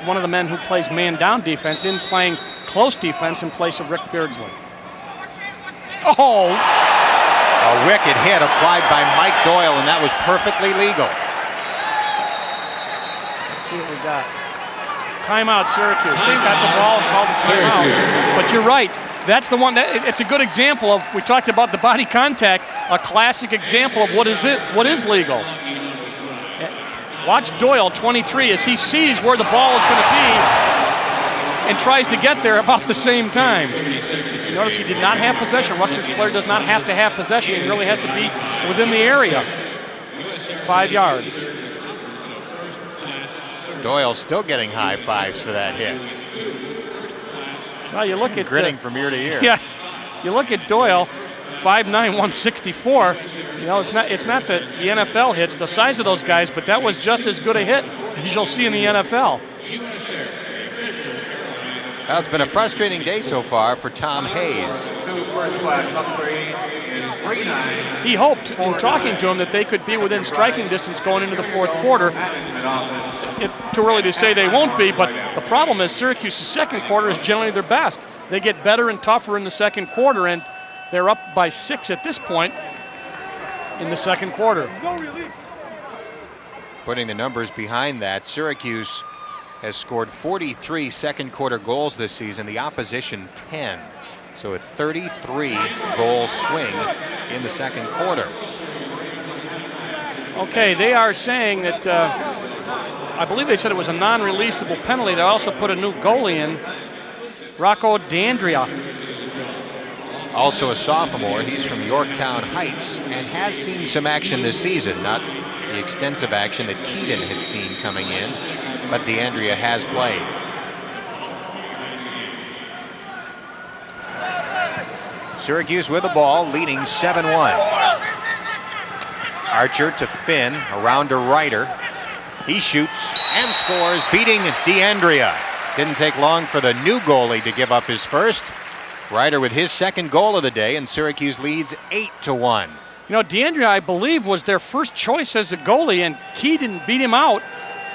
one of the men who plays man-down defense, in playing close defense in place of Rick Beardsley. Oh! A wicked hit applied by Mike Doyle, and that was perfectly legal. Let's see what we got. Timeout, Syracuse. They got the ball and called the timeout. But you're right. That's the one. It's a good example of, we talked about the body contact, a classic example of what is legal. Watch Doyle, 23, as he sees where the ball is going to be and tries to get there about the same time. Notice he did not have possession. Rutgers player does not have to have possession. He really has to be within the area. 5 yards. Doyle still getting high fives for that hit. Well, you look at grinning from ear to ear. Yeah, you look at Doyle, 5'9", 164. You know, it's not the NFL hits, the size of those guys, but that was just as good a hit as you'll see in the NFL. Well, it's been a frustrating day so far for Tom Hayes. He hoped, in talking to him, that they could be within striking distance going into the fourth quarter. Too early to say they won't be, but the problem is Syracuse's second quarter is generally their best. They get better and tougher in the second quarter, and they're up by 6 at this point in the second quarter. Putting the numbers behind that, Syracuse has scored 43 second quarter goals this season, the opposition 10. So a 33-goal swing in the second quarter. Okay, they are saying that, I believe they said it was a non-releasable penalty. They also put a new goalie in, Rocco D'Andrea. also a sophomore. He's from Yorktown Heights and has seen some action this season. Not the extensive action that Keaton had seen coming in, but DeAndrea has played. Syracuse with the ball, leading 7-1. Archer to Finn, around to Ryder. He shoots and scores, beating DeAndrea. Didn't take long for the new goalie to give up his first. Ryder with his second goal of the day, and Syracuse leads 8-1. You know, DeAndrea, I believe, was their first choice as a goalie, and Keaton beat him out.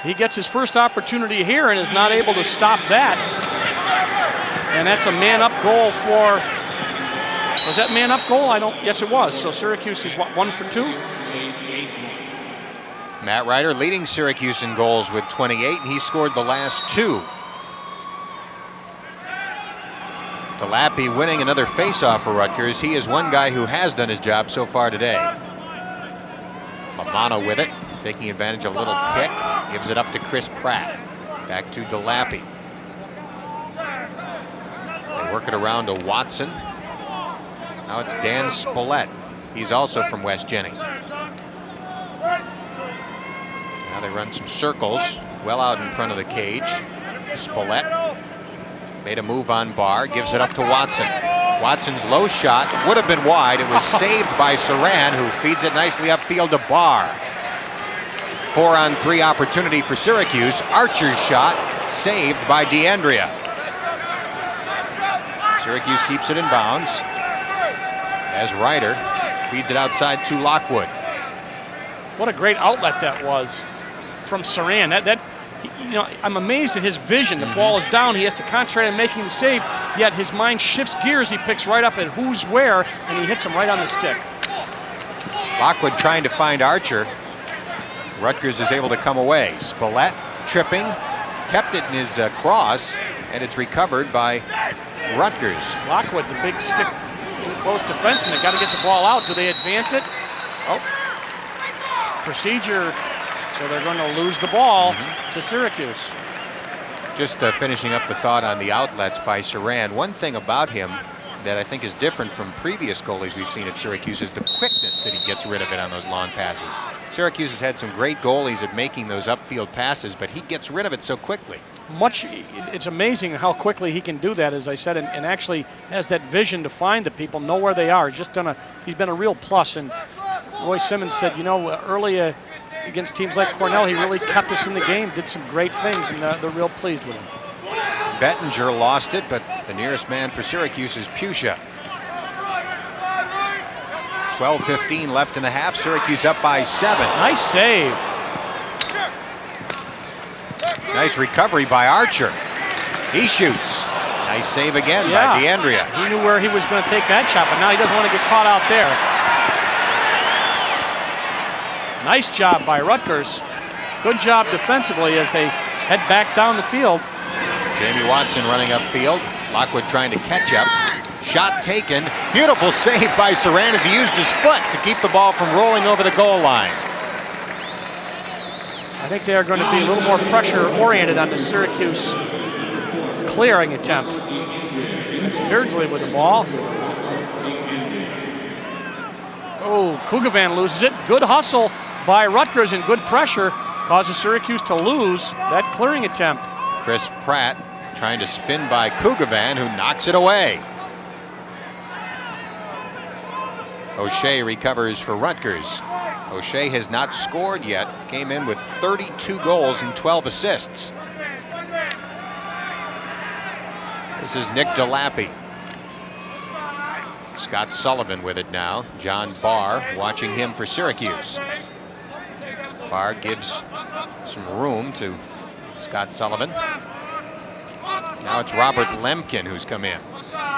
He gets his first opportunity here and is not able to stop that. And that's a man-up goal for... Was that man-up goal? Yes, it was. So Syracuse is, what, 1 for 2? Matt Ryder leading Syracuse in goals with 28, and he scored the last 2. DeLappy winning another faceoff for Rutgers. He is one guy who has done his job so far today. LaManNA with it, taking advantage of a little pick. Gives it up to Chris Pratt. Back to DeLappy. They work it around to Watson. Now it's Dan Spillett. He's also from West Jennings. Now they run some circles well out in front of the cage. Spillett made a move on Barr, gives it up to Watson. Watson's low shot would have been wide. It was saved by Saran, who feeds it nicely upfield to Barr. 4-on-3 opportunity for Syracuse. Archer's shot saved by DeAndrea. Syracuse keeps it in bounds as Ryder feeds it outside to Lockwood. What a great outlet that was from Saran. You know, I'm amazed at his vision. The ball is down. He has to concentrate on making the save, yet his mind shifts gears. He picks right up at who's where, and he hits him right on the stick. Lockwood trying to find Archer. Rutgers is able to come away. Spillett tripping, kept it in his cross, and it's recovered by Rutgers. Lockwood, the big stick, close defenseman. They got to get the ball out. Do they advance it? Oh, procedure. So they're going to lose the ball to Syracuse. Just finishing up the thought on the outlets by Saran. One thing about him that I think is different from previous goalies we've seen at Syracuse is the quickness that he gets rid of it on those long passes. Syracuse has had some great goalies at making those upfield passes, but he gets rid of it so quickly. It's amazing how quickly he can do that, as I said, and actually has that vision to find the people, know where they are. He's been a real plus. And Roy Simmons said, you know, early against teams like Cornell, he really kept us in the game, did some great things, and they're real pleased with him. Bettinger lost it, but the nearest man for Syracuse is Puccia. 12:15 left in the half. Syracuse up by 7. Nice save. Nice recovery by Archer. He shoots. Nice save again by DeAndrea. He knew where he was going to take that shot, but now he doesn't want to get caught out there. Nice job by Rutgers. Good job defensively as they head back down the field. Jamie Watson running upfield. Lockwood trying to catch up. Shot taken. Beautiful save by Saran as he used his foot to keep the ball from rolling over the goal line. I think they are going to be a little more pressure-oriented on the Syracuse clearing attempt. It's Beardsley with the ball. Oh, Kugavan loses it. Good hustle by Rutgers and good pressure causes Syracuse to lose that clearing attempt. Chris Pratt trying to spin by Kugavan, who knocks it away. O'Shea recovers for Rutgers. O'Shea has not scored yet. Came in with 32 goals and 12 assists. This is Nick DeLappy. Scott Sullivan with it now. John Barr watching him for Syracuse. Barr gives some room to Scott Sullivan. Now it's Robert Lemkin who's come in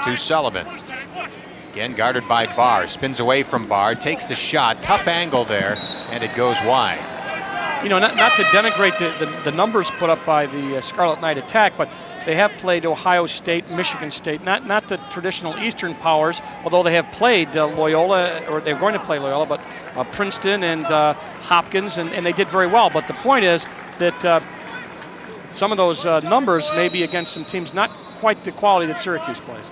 to Sullivan. Again guarded by Barr. Spins away from Barr. Takes the shot. Tough angle there, and it goes wide. You know, not to denigrate the numbers put up by the Scarlet Knight attack, but they have played Ohio State, Michigan State, not the traditional Eastern powers, although they have played Loyola, or they're going to play Loyola, but Princeton and Hopkins, and they did very well. But the point is that some of those numbers may be against some teams not quite the quality that Syracuse plays.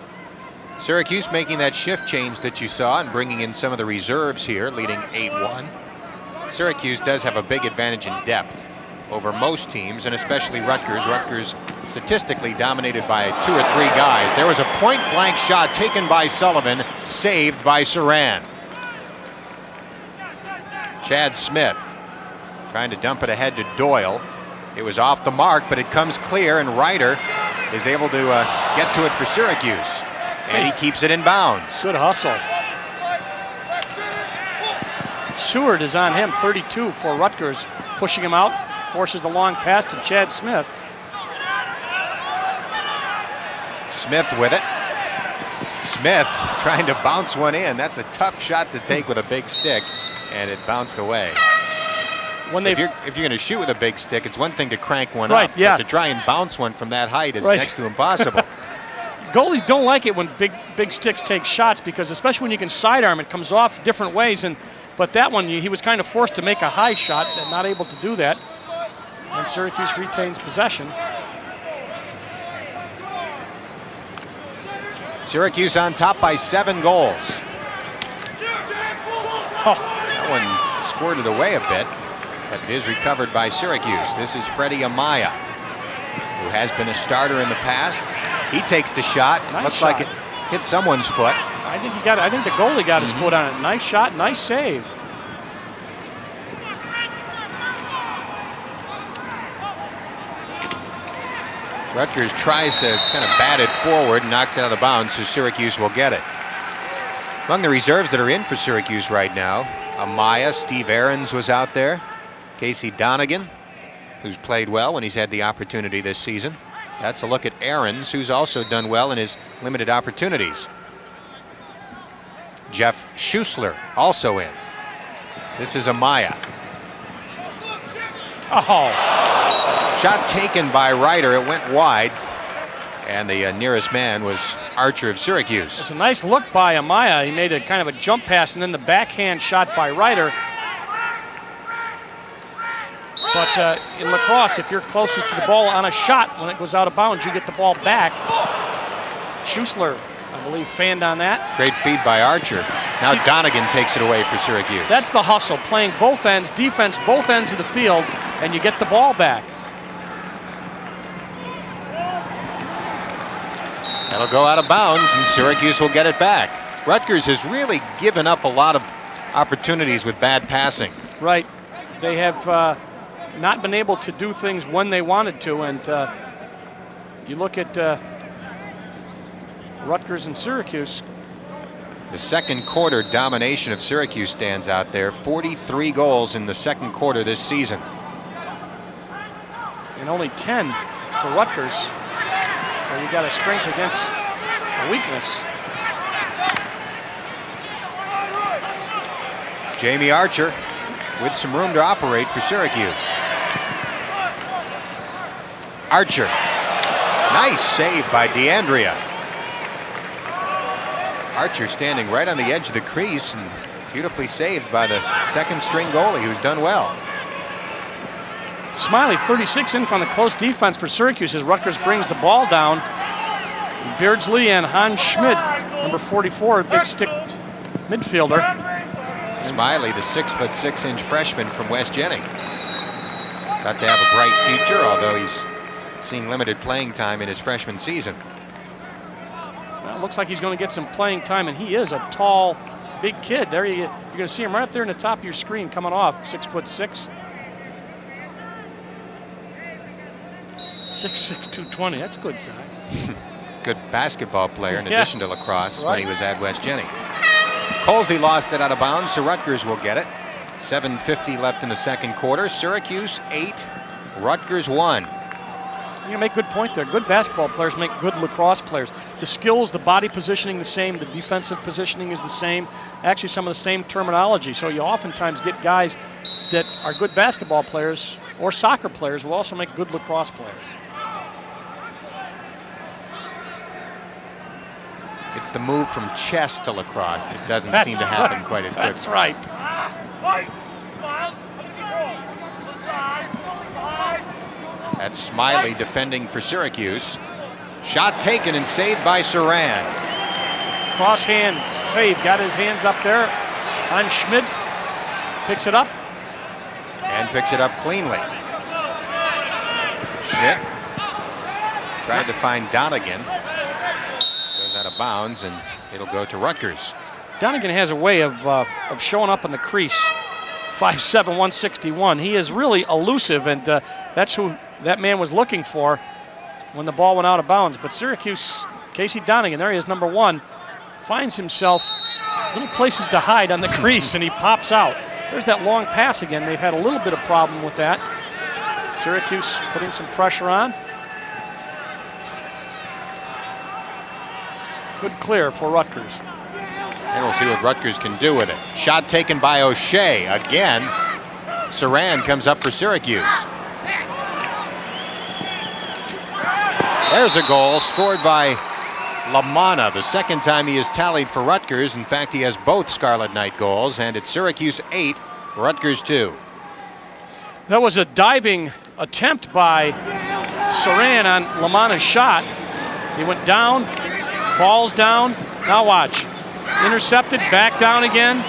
Syracuse making that shift change that you saw and bringing in some of the reserves here, leading 8-1. Syracuse does have a big advantage in depth over most teams, and especially Rutgers. Rutgers statistically dominated by 2 or 3 guys. There was a point-blank shot taken by Sullivan, saved by Saran. Chad Smith trying to dump it ahead to Doyle. It was off the mark, but it comes clear, and Ryder is able to get to it for Syracuse. And he keeps it in bounds. Good hustle. Seward is on him, 32 for Rutgers, pushing him out, forces the long pass to Chad Smith. Smith with it. Smith trying to bounce one in. That's a tough shot to take with a big stick, and it bounced away. If you're going to shoot with a big stick, it's one thing to crank one up, but to try and bounce one from that height is next to impossible. Goalies don't like it when big sticks take shots, because especially when you can sidearm, it comes off different ways. But that one, he was kind of forced to make a high shot and not able to do that. And Syracuse retains possession. Syracuse on top by 7 goals. That one squirted away a bit, but it is recovered by Syracuse. This is Freddie Amaya, who has been a starter in the past. He takes the shot. Looks like it hit someone's foot. I think I think the goalie got his foot on it. Nice shot, nice save. Rutgers tries to kind of bat it forward and knocks it out of bounds, so Syracuse will get it. Among the reserves that are in for Syracuse right now, Amaya, Steve Aarons was out there. Casey Donegan, who's played well when he's had the opportunity this season. That's a look at Aarons, who's also done well in his limited opportunities. Jeff Schussler also in. This is Amaya. Shot taken by Ryder. It went wide, and the nearest man was Archer of Syracuse. It's a nice look by Amaya. He made a kind of a jump pass, and then the backhand shot by Ryder. But in lacrosse, if you're closest to the ball on a shot, when it goes out of bounds, you get the ball back. Schussler, I believe, fanned on that. Great feed by Archer. Now Donegan takes it away for Syracuse. That's the hustle, playing both ends, defense both ends of the field, and you get the ball back. That'll go out of bounds, and Syracuse will get it back. Rutgers has really given up a lot of opportunities with bad passing. Right. They have not been able to do things when they wanted to, and you look at Rutgers and Syracuse. The second quarter domination of Syracuse stands out there. 43 goals in the second quarter this season. And only 10 for Rutgers. So you got a strength against a weakness. Jamie Archer with some room to operate for Syracuse. Archer. Nice save by DeAndrea. Archer standing right on the edge of the crease and beautifully saved by the second string goalie, who's done well. Smiley, 36 in from the close defense for Syracuse as Rutgers brings the ball down. Beardsley and Hans Schmidt, number 44, big stick midfielder. Smiley, the 6'6" freshman from West Jenny. Got to have a bright future, although he's seeing limited playing time in his freshman season. Well, looks like he's going to get some playing time, and he is a tall, big kid. There you're going to see him right up there in the top of your screen coming off, 6'6". 6'6", 220. That's good size. Good basketball player in addition to lacrosse when he was at West Jenny. Colsey lost it out of bounds, so Rutgers will get it. 7:50 left in the second quarter. Syracuse 8, Rutgers 1. You make a good point there. Good basketball players make good lacrosse players. The skills, the body positioning the same, the defensive positioning is the same, actually some of the same terminology. So you oftentimes get guys that are good basketball players or soccer players will also make good lacrosse players. It's the move from chess to lacrosse that doesn't seem to happen quite as quickly. That's right. That's Smiley defending for Syracuse. Shot taken and saved by Saran. Cross hand save, got his hands up there on Schmidt. Picks it up. And picks it up cleanly. Schmidt trying to find Donegan. Goes out of bounds, and it'll go to Rutgers. Donegan has a way of showing up in the crease. 5'7", 161. He is really elusive, and that's who that man was looking for when the ball went out of bounds. But Syracuse, Casey Donegan, there he is, number 1, finds himself little places to hide on the crease, and he pops out. There's that long pass again. They've had a little bit of problem with that. Syracuse putting some pressure on. Good clear for Rutgers. And we'll see what Rutgers can do with it. Shot taken by O'Shea. Again, Saran comes up for Syracuse. There's a goal scored by LaManna, the second time he has tallied for Rutgers. In fact, he has both Scarlet Knight goals, and it's Syracuse 8, Rutgers 2. That was a diving attempt by Saran on LaManna's shot. He went down, ball's down. Now watch. Intercepted, back down again.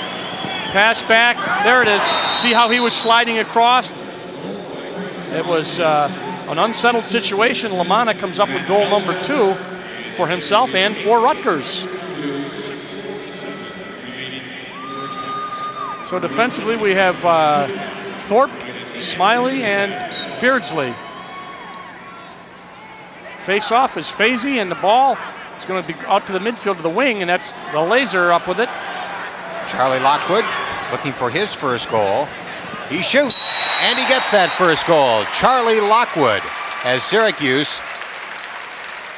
Pass back. There it is. See how he was sliding across? It was an unsettled situation. LaManna comes up with goal number 2 for himself and for Rutgers. So defensively we have Thorpe, Smiley, and Beardsley. Face-off is Fazy, and the ball is going to be out to the midfield to the wing, and that's the Laser up with it. Charlie Lockwood looking for his first goal. He shoots, and he gets that first goal. Charlie Lockwood, as Syracuse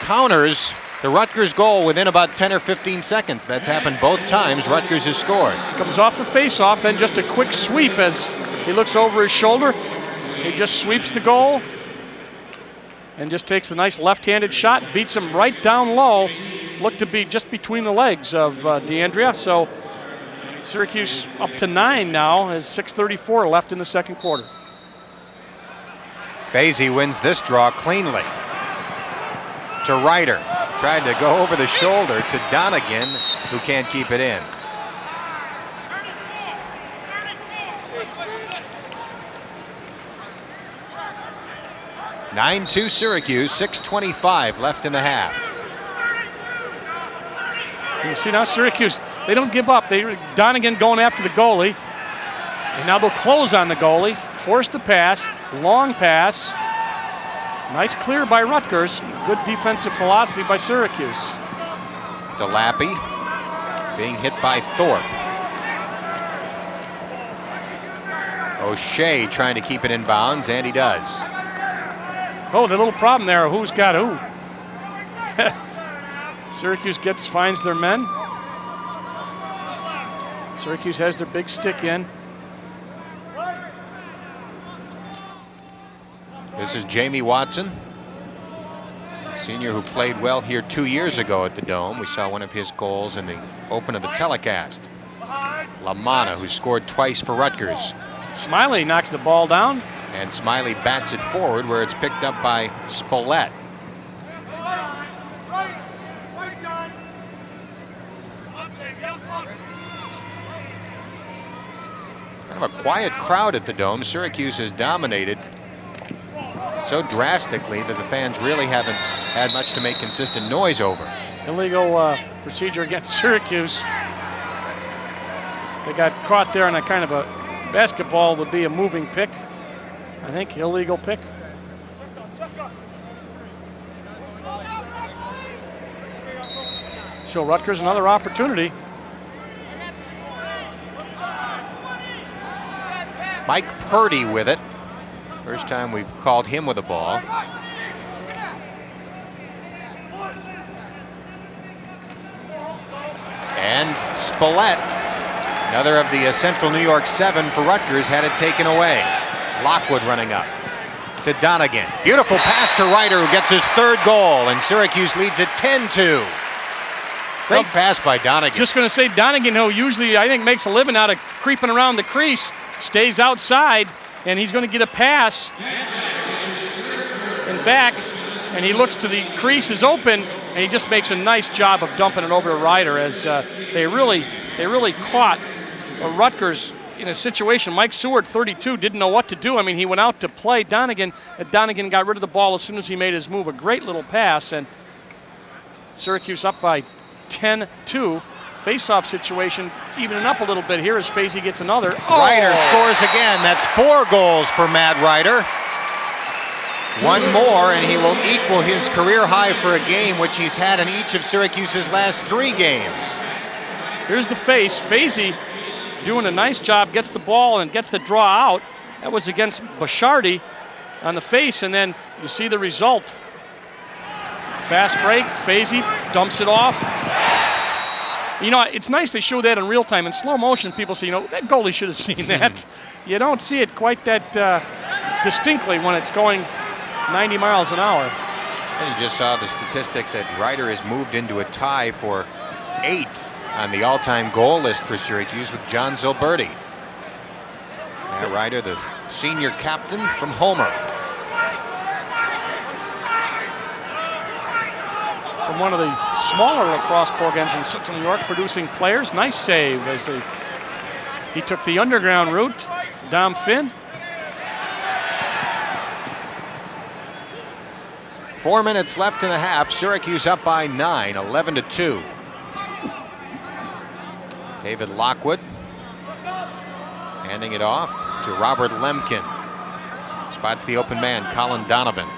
counters the Rutgers goal within about 10 or 15 seconds. That's happened both times Rutgers has scored. Comes off the face-off, then just a quick sweep as he looks over his shoulder. He just sweeps the goal and just takes a nice left-handed shot, beats him right down low. Looked to be just between the legs of DeAndrea. So Syracuse up to 9 now, has 6:34 left in the second quarter. Fazy wins this draw cleanly. To Ryder. Tried to go over the shoulder to Donegan, who can't keep it in. (9-2) Syracuse, 6:25 left in the half. You see now Syracuse, they don't give up. Donegan going after the goalie. And now they'll close on the goalie, force the pass, long pass. Nice clear by Rutgers. Good defensive philosophy by Syracuse. DeLappy being hit by Thorpe. O'Shea trying to keep it in bounds, and he does. Oh, the little problem there, who's got who? Syracuse finds their men. Syracuse has their big stick in. This is Jamie Watson, senior who played well here 2 years ago at the Dome. We saw one of his goals in the open of the telecast. LaManna, who scored twice for Rutgers. Smiley knocks the ball down. And Smiley bats it forward where it's picked up by Spillett. Kind of a quiet crowd at the Dome. Syracuse has dominated so drastically that the fans really haven't had much to make consistent noise over. Illegal procedure against Syracuse. They got caught there on a kind of a basketball would be a moving pick. I think illegal pick. So Rutgers another opportunity. Mike Purdy with it. First time we've called him with a ball. And Spillett, another of the Central New York 7 for Rutgers, had it taken away. Lockwood running up to Donegan. Beautiful pass to Ryder, who gets his third goal, and Syracuse leads it 10-2. Great pass by Donegan. Just going to say Donegan, who usually I think makes a living out of creeping around the crease, stays outside, and he's going to get a pass and back, and he looks to the crease is open, And he just makes a nice job of dumping it over to Ryder as they really caught Rutgers in a situation. Mike Seward, 32, didn't know what to do. I mean, he went out to play Donegan. Donegan got rid of the ball as soon as he made his move. A great little pass, and Syracuse up by 10-2. Face-off situation evening up a little bit here as Fazy gets another. Oh. Ryder scores again. That's 4 goals for Matt Ryder. One more, and he will equal his career high for a game, which he's had in each of Syracuse's last 3 games. Here's the face. Fazy doing a nice job, gets the ball and gets the draw out. That was against Bashardi on the face, and then you see the result. Fast break, Fazy dumps it off. You know, it's nice they show that in real time. In slow motion, people say, you know, that goalie should have seen that. You don't see it quite that distinctly when it's going 90 miles an hour. And you just saw the statistic that Ryder has moved into a tie for 8th on the all-time goal list for Syracuse with John Zilberti. Matt Ryder, the senior captain from Homer. From one of the smaller lacrosse programs in Central New York, producing players. Nice save as he took the underground route. Dom Finn. 4 minutes left in a half. Syracuse up by 9, 11-2. David Lockwood handing it off to Robert Lemkin. Spots the open man, Colin Donovan.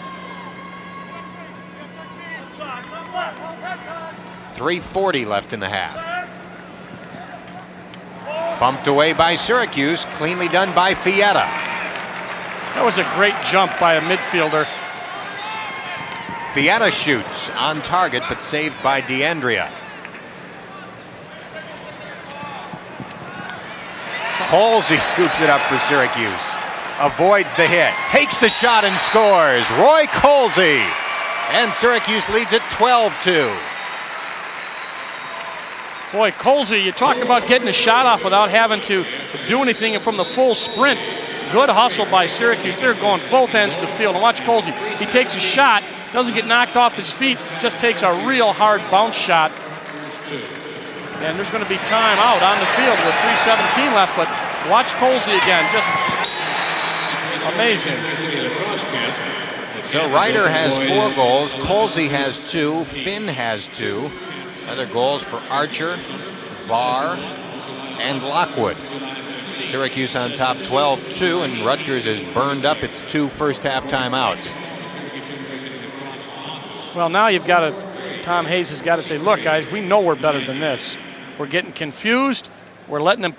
3:40 left in the half. Bumped away by Syracuse, cleanly done by Fietta. That was a great jump by a midfielder. Fietta shoots on target, but saved by DeAndrea. Halsey scoops it up for Syracuse. Avoids the hit, takes the shot and scores. Roy Colsey. And Syracuse leads it 12-2. Boy, Colsey, you talk about getting a shot off without having to do anything from the full sprint. Good hustle by Syracuse. They're going both ends of the field. And watch Colsey. He takes a shot, doesn't get knocked off his feet, just takes a real hard bounce shot. And there's going to be time out on the field with 3:17 left, but watch Colsey again, just amazing. So Ryder has 4 goals, Colsey has 2, Finn has 2. Other goals for Archer, Barr, and Lockwood. Syracuse on top 12-2, and Rutgers has burned up its 2 first-half timeouts. Well, now you've got to, Tom Hayes has got to say, look, guys, we know we're better than this. We're getting confused. We're letting them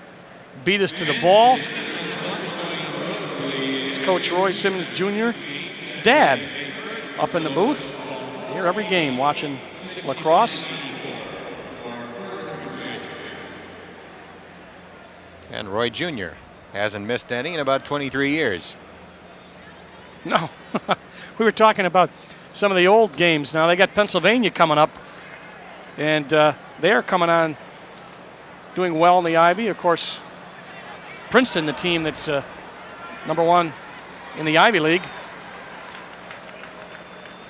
beat us to the ball. It's Coach Roy Simmons Jr., his dad, up in the booth. Here every game watching lacrosse. And Roy Jr. hasn't missed any in about 23 years. No, we were talking about some of the old games. Now they got Pennsylvania coming up, and they're coming on doing well in the Ivy. Of course, Princeton, the team that's #1 in the Ivy League.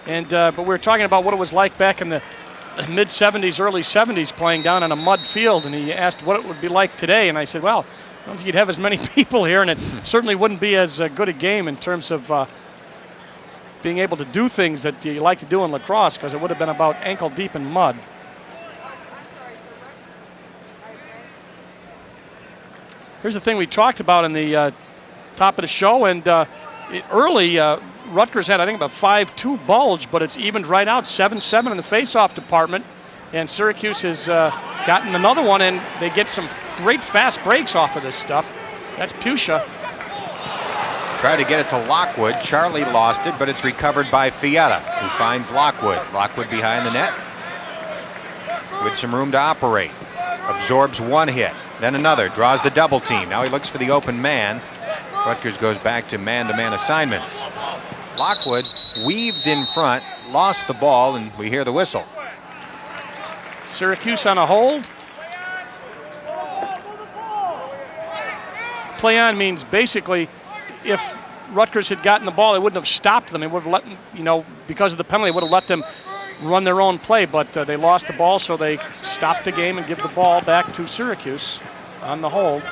And but we were talking about what it was like back in the mid-'70s, early '70s, playing down on a mud field, and he asked what it would be like today, and I said, well, I don't think you'd have as many people here, and it certainly wouldn't be as good a game in terms of being able to do things that you like to do in lacrosse, because it would have been about ankle deep in mud. Here's the thing we talked about in the top of the show, and early Rutgers had, I think, about 5-2 bulge, but it's evened right out, 7-7 in the face-off department, and Syracuse has gotten another one, and they get some great fast breaks off of this stuff. That's Puccia. Tried to get it to Lockwood. Charlie lost it, but it's recovered by Fietta, who finds Lockwood. Lockwood behind the net with some room to operate. Absorbs one hit, then another, draws the double team. Now he looks for the open man. Rutgers goes back to man-to-man assignments. Lockwood weaved in front, lost the ball, and we hear the whistle. Syracuse on a hold. Play on means basically if Rutgers had gotten the ball, they wouldn't have stopped them. It would have let them, you know, because of the penalty, it would have let them run their own play, but they lost the ball, so they stopped the game and give the ball back to Syracuse on the hold.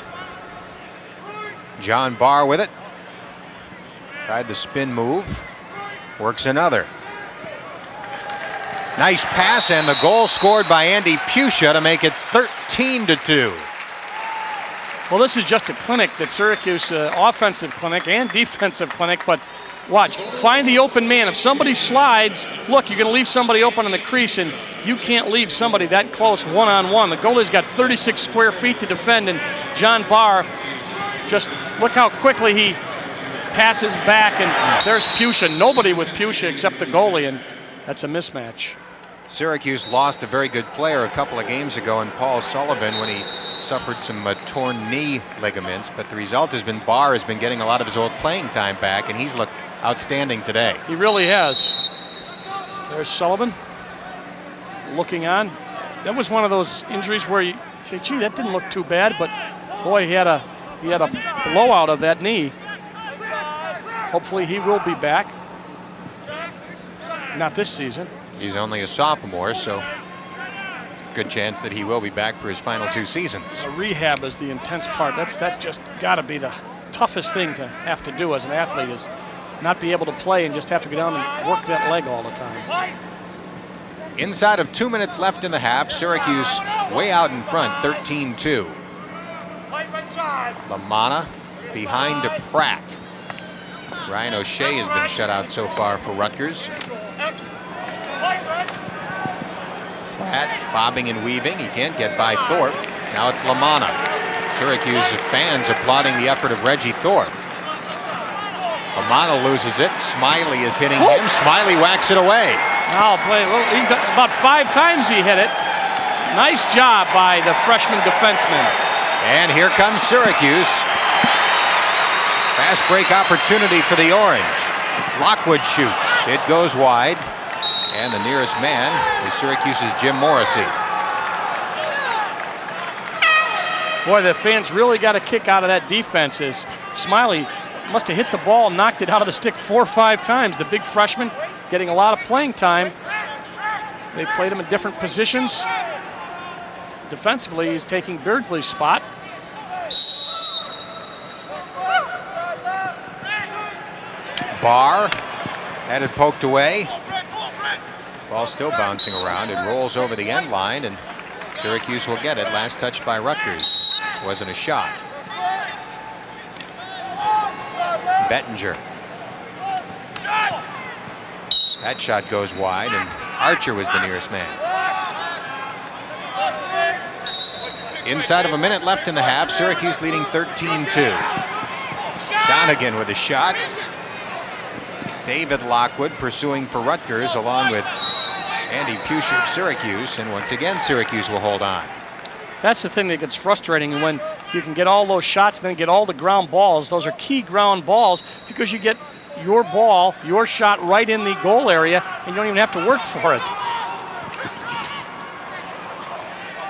John Barr with it. Tried the spin move. Works another. Nice pass, and the goal scored by Andy Puccia to make it 13-2. Well, this is just a clinic that Syracuse, offensive clinic and defensive clinic, but watch, find the open man. If somebody slides, look, you're going to leave somebody open in the crease, and you can't leave somebody that close one-on-one. The goalie's got 36 square feet to defend, and John Barr, just look how quickly he passes back, and there's Puccia. Nobody with Puccia except the goalie, and that's a mismatch. Syracuse lost a very good player a couple of games ago in Paul Sullivan when he suffered some torn knee ligaments, but the result has been Barr has been getting a lot of his old playing time back, and he's looked outstanding today. He really has. There's Sullivan looking on. That was one of those injuries where you say, gee, that didn't look too bad, but boy, he had a blowout of that knee. Hopefully he will be back. Not this season. He's only a sophomore, so good chance that he will be back for his final 2 seasons. The rehab is the intense part. That's just got to be the toughest thing to have to do as an athlete, is not be able to play and just have to go down and work that leg all the time. Inside of 2 minutes left in the half, Syracuse way out in front, 13-2. LaManna behind to Pratt. Ryan O'Shea has been shut out so far for Rutgers. Pratt bobbing and weaving. He can't get by Thorpe. Now it's LaManna. Syracuse fans applauding the effort of Reggie Thorpe. LaManna loses it. Smiley is hitting him. Smiley whacks it away. Now play. Well, about 5 times he hit it. Nice job by the freshman defenseman. And here comes Syracuse. Fast break opportunity for the Orange. Lockwood shoots. It goes wide. And the nearest man is Syracuse's Jim Morrissey. Boy, the fans really got a kick out of that defense. As Smiley must have hit the ball and knocked it out of the stick 4 or 5 times. The big freshman getting a lot of playing time. They played him in different positions. Defensively, he's taking Beardsley's spot. Barr had it poked away. Ball still bouncing around. It rolls over the end line, and Syracuse will get it. Last touch by Rutgers. Wasn't a shot. Bettinger. That shot goes wide, and Archer was the nearest man. Inside of a minute left in the half, Syracuse leading 13-2. Donegan with a shot. David Lockwood pursuing for Rutgers along with Andy Puccia of Syracuse, and once again Syracuse will hold on. That's the thing that gets frustrating when you can get all those shots and then get all the ground balls. Those are key ground balls because you get your ball, your shot right in the goal area, and you don't even have to work for it.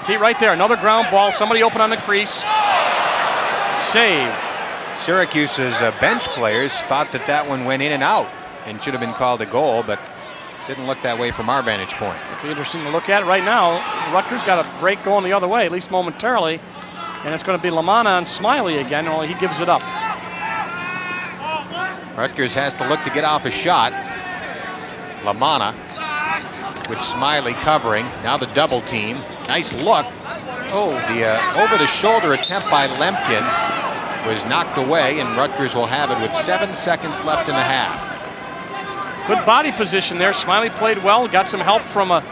See right there, another ground ball, somebody open on the crease. Save. Syracuse's bench players thought that that one went in and out and should have been called a goal, but didn't look that way from our vantage point. It'll be interesting to look at right now. Rutgers got a break going the other way, at least momentarily, and it's going to be LaManna on Smiley again, only he gives it up. Rutgers has to look to get off a shot. LaManna with Smiley covering. Now the double team. Nice look. Oh, the over-the-shoulder attempt by Lemkin was knocked away, and Rutgers will have it with 7 seconds left in the half. Good body position there. Smiley played well, got some help from a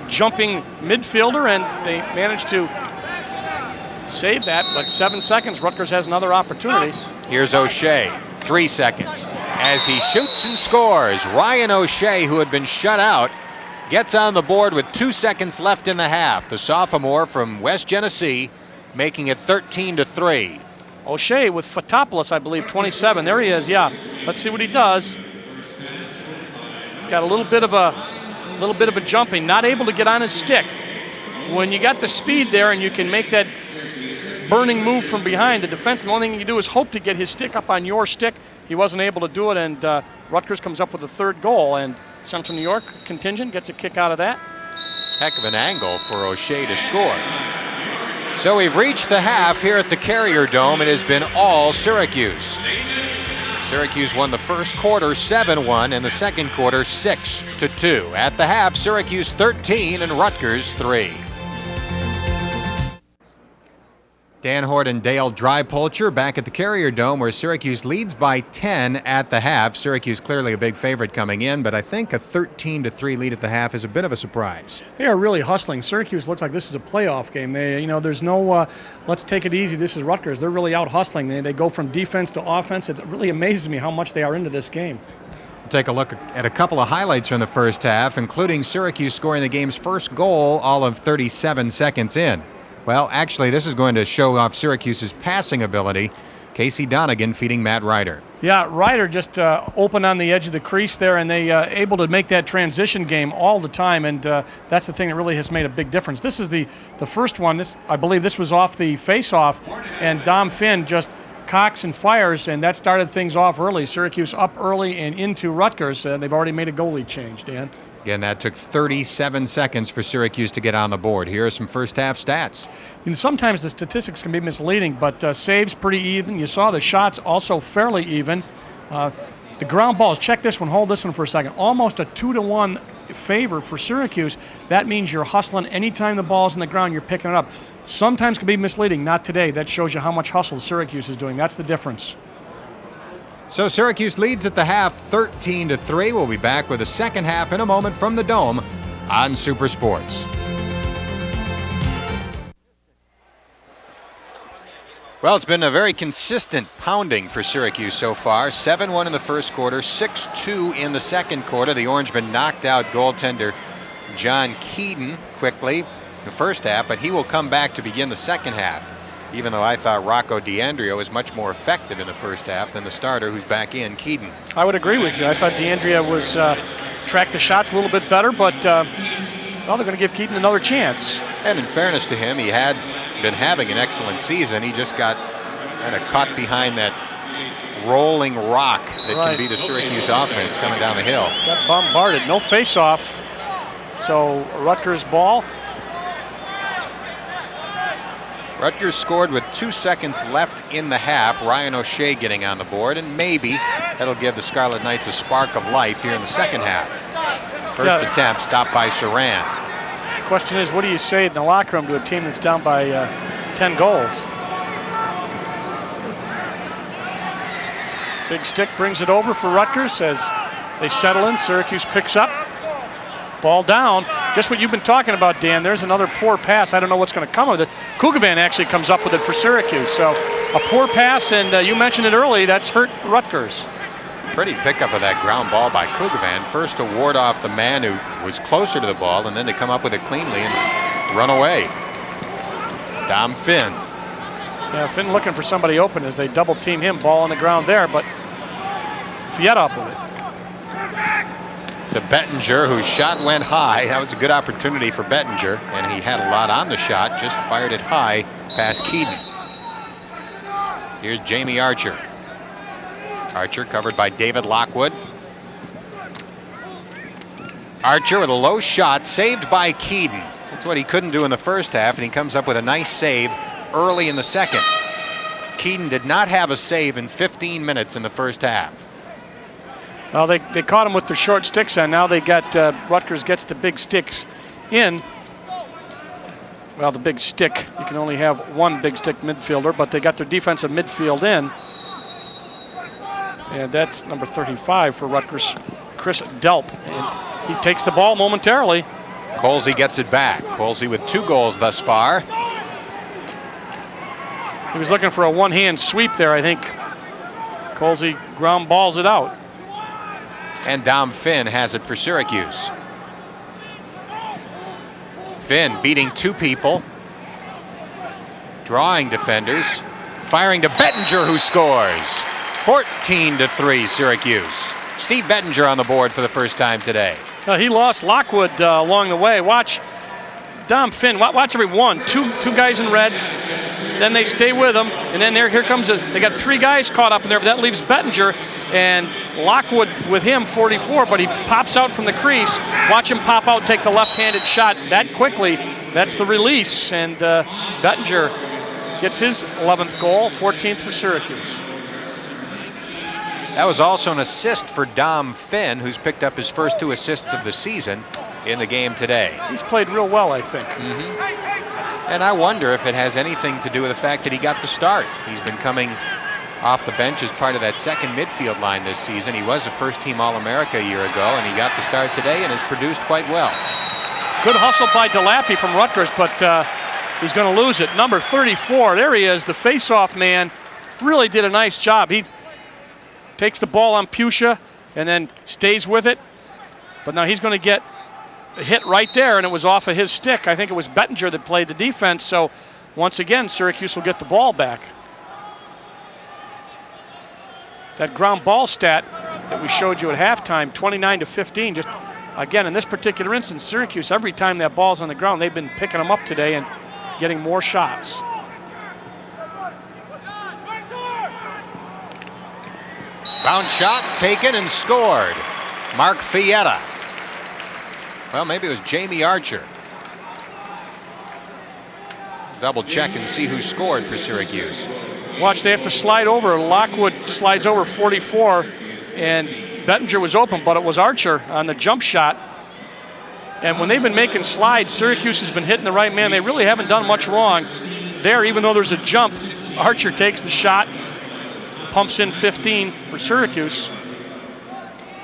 jumping midfielder, and they managed to save that. But 7 seconds, Rutgers has another opportunity. Here's O'Shea, 3 seconds. As he shoots and scores, Ryan O'Shea, who had been shut out, gets on the board with 2 seconds left in the half. The sophomore from West Genesee making it 13-3. O'Shea with Fotopoulos, I believe, 27. There he is, yeah. Let's see what he does. He's got a little bit of a jumping, not able to get on his stick. When you got the speed there and you can make that burning move from behind, the defenseman, the only thing you do is hope to get his stick up on your stick. He wasn't able to do it, and Rutgers comes up with the 3rd goal, and Central New York contingent gets a kick out of that. Heck of an angle for O'Shea to score. So we've reached the half here at the Carrier Dome. It has been all Syracuse. Syracuse won the first quarter 7-1 and the second quarter 6-2. At the half, Syracuse 13 and Rutgers 3. Dan Hort and Dale Drypolcher back at the Carrier Dome, where Syracuse leads by 10 at the half. Syracuse clearly a big favorite coming in, but I think a 13-3 lead at the half is a bit of a surprise. They are really hustling. Syracuse looks like this is a playoff game. They, there's no let's take it easy. This is Rutgers. They're really out hustling. They go from defense to offense. It really amazes me how much they are into this game. We'll take a look at a couple of highlights from the first half, including Syracuse scoring the game's first goal all of 37 seconds in. Well, actually, this is going to show off Syracuse's passing ability. Casey Donegan feeding Matt Ryder. Yeah, Ryder just open on the edge of the crease there, and they able to make that transition game all the time, and that's the thing that really has made a big difference. This is the first one. I believe this was off the face-off, and Dom Finn just cocks and fires, and that started things off early. Syracuse up early and into Rutgers. They've already made a goalie change, Dan. Again, that took 37 seconds for Syracuse to get on the board. Here are some first half stats. Sometimes the statistics can be misleading, but saves pretty even. You saw the shots also fairly even. The ground balls, check this one, hold this one for a second. Almost a 2-1 favor for Syracuse. That means you're hustling anytime the ball's in the ground, you're picking it up. Sometimes can be misleading, not today. That shows you how much hustle Syracuse is doing. That's the difference. So Syracuse leads at the half 13-3. We'll be back with the second half in a moment from the Dome on Super Sports. Well, it's been a very consistent pounding for Syracuse so far. 7-1 in the first quarter, 6-2 in the second quarter. The Orangemen knocked out goaltender John Keaton quickly the first half, but he will come back to begin the second half. Even though I thought Rocco DeAndrea was much more effective in the first half than the starter who's back in, Keaton. I would agree with you. I thought DeAndrea was tracked the shots a little bit better, but well, they're going to give Keaton another chance. And in fairness to him, he had been having an excellent season. He just got kind of caught behind that rolling rock that can be the Syracuse offense coming down the hill. Got bombarded. No face-off. So Rutgers ball. Rutgers scored with 2 seconds left in the half. Ryan O'Shea getting on the board, and maybe that'll give the Scarlet Knights a spark of life here in the second half. First attempt stopped by Saran. The question is, what do you say in the locker room to a team that's down by 10 goals? Big Stick brings it over for Rutgers as they settle in. Syracuse picks up. Ball down. Just what you've been talking about, Dan. There's another poor pass. I don't know what's going to come of it. Kugavan actually comes up with it for Syracuse. So a poor pass, and you mentioned it early, that's hurt Rutgers. Pretty pickup of that ground ball by Kugavan. First to ward off the man who was closer to the ball, and then to come up with it cleanly and run away. Dom Finn. Yeah, Finn looking for somebody open as they double team him. Ball on the ground there, but Fietta up with it. To Bettinger, whose shot went high. That was a good opportunity for Bettinger, and he had a lot on the shot, just fired it high past Keaton. Here's Jamie Archer. Archer covered by David Lockwood. Archer with a low shot, saved by Keaton. That's what he couldn't do in the first half, and he comes up with a nice save early in the second. Keaton did not have a save in 15 minutes in the first half. Well, they caught him with their short sticks, and now they got Rutgers gets the big sticks in. Well, the big stick, you can only have one big stick midfielder, but they got their defensive midfield in. And that's number 35 for Rutgers, Chris Delp. And he takes the ball momentarily. Colsey gets it back. Colsey with 2 goals thus far. He was looking for a one-hand sweep there, I think. Colsey ground balls it out. And Dom Finn has it for Syracuse. Finn beating 2 people. Drawing defenders. Firing to Bettinger, who scores. 14-3 Syracuse. Steve Bettinger on the board for the first time today. He lost Lockwood along the way. Watch Dom Finn. Watch every one. Two guys in red. Then they stay with him. And then here comes they got 3 guys caught up in there, but that leaves Bettinger. And Lockwood with him, 44, but he pops out from the crease. Watch him pop out, take the left-handed shot that quickly. That's the release, and Bettinger gets his 11th goal, 14th for Syracuse. That was also an assist for Dom Finn, who's picked up his first 2 assists of the season in the game today. He's played real well, I think. And I wonder if it has anything to do with the fact that he got the start. He's been coming off the bench as part of that second midfield line this season. He was a first-team All-America a year ago, and he got the start today and has produced quite well. Good hustle by Delapy from Rutgers, but he's going to lose it. Number 34, there he is, the face-off man. Really did a nice job. He takes the ball on Puccia and then stays with it. But now he's going to get a hit right there, and it was off of his stick. I think it was Bettinger that played the defense, so once again, Syracuse will get the ball back. That ground ball stat that we showed you at halftime, 29-15, just again, in this particular instance, Syracuse, every time that ball's on the ground, they've been picking them up today and getting more shots. Bounce shot taken and scored. Mark Fietta. Well, maybe it was Jamie Archer. Double check and see who scored for Syracuse. Watch, they have to slide over. Lockwood slides over 44, and Bettinger was open, but it was Archer on the jump shot. And when they've been making slides, Syracuse has been hitting the right man. They really haven't done much wrong there, even though there's a jump. Archer takes the shot, pumps in 15 for Syracuse.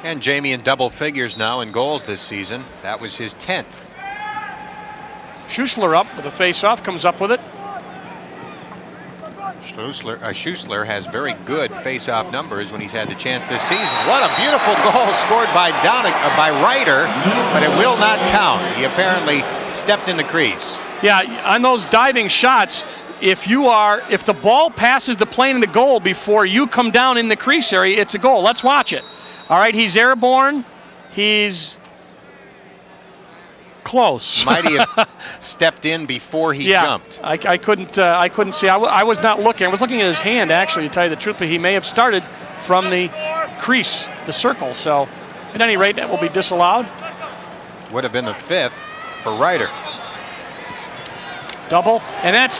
And Jamie in double figures now in goals this season. That was his 10th. Schussler up with a face-off, comes up with it. Schussler has very good face-off numbers when he's had the chance this season. What a beautiful goal scored by Ryder, but it will not count. He apparently stepped in the crease. Yeah, on those diving shots, if the ball passes the plane of the goal before you come down in the crease area, it's a goal. Let's watch it. All right, he's airborne. He's close. Might he have stepped in before he jumped? I couldn't see. I was not looking. I was looking at his hand, actually, to tell you the truth, but he may have started from the crease, the circle. So, at any rate, that will be disallowed. Would have been the 5th for Ryder. Double, and that's,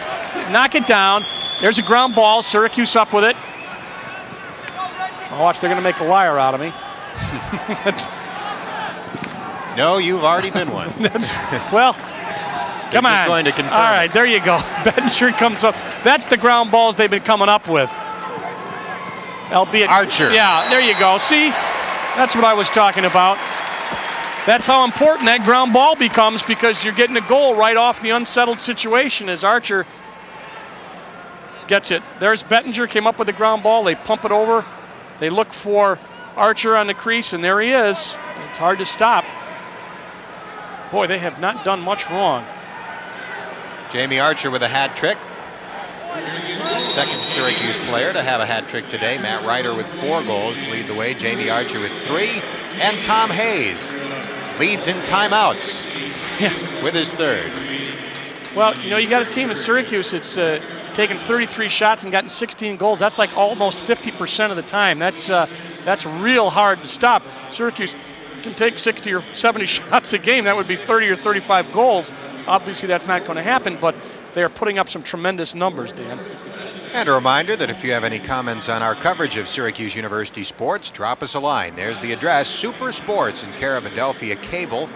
knock it down. There's a ground ball, Syracuse up with it. Oh, watch, they're going to make a liar out of me. No, you've already been one. Well, come on. Just going to confirm. All right, there you go. Bettinger comes up. That's the ground balls they've been coming up with. Albeit Archer. Yeah, there you go. See, that's what I was talking about. That's how important that ground ball becomes, because you're getting a goal right off the unsettled situation as Archer gets it. There's Bettinger, came up with the ground ball. They pump it over. They look for Archer on the crease, and there he is. It's hard to stop. Boy, they have not done much wrong. Jamie Archer with a hat trick. Second Syracuse player to have a hat trick today. Matt Ryder with 4 goals to lead the way. Jamie Archer with 3. And Tom Hayes leads in timeouts with his 3rd. Well, you know, you got a team at Syracuse that's taken 33 shots and gotten 16 goals. That's like almost 50% of the time. That's real hard to stop. Syracuse can take 60 or 70 shots a game. That would be 30 or 35 goals. Obviously, that's not going to happen, but they are putting up some tremendous numbers, Dan. And a reminder that if you have any comments on our coverage of Syracuse University sports, drop us a line. There's the address, Super Sports in care of Adelphia Cable,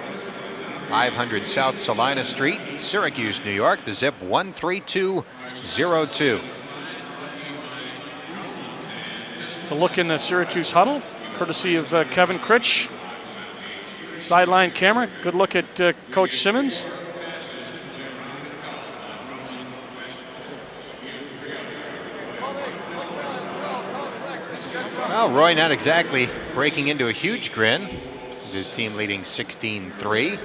500 South Salina Street, Syracuse, New York. The zip 13202. So look in the Syracuse huddle, courtesy of Kevin Critch. Sideline camera. Good look at Coach Simmons. Well, Roy not exactly breaking into a huge grin, with his team leading 16-3.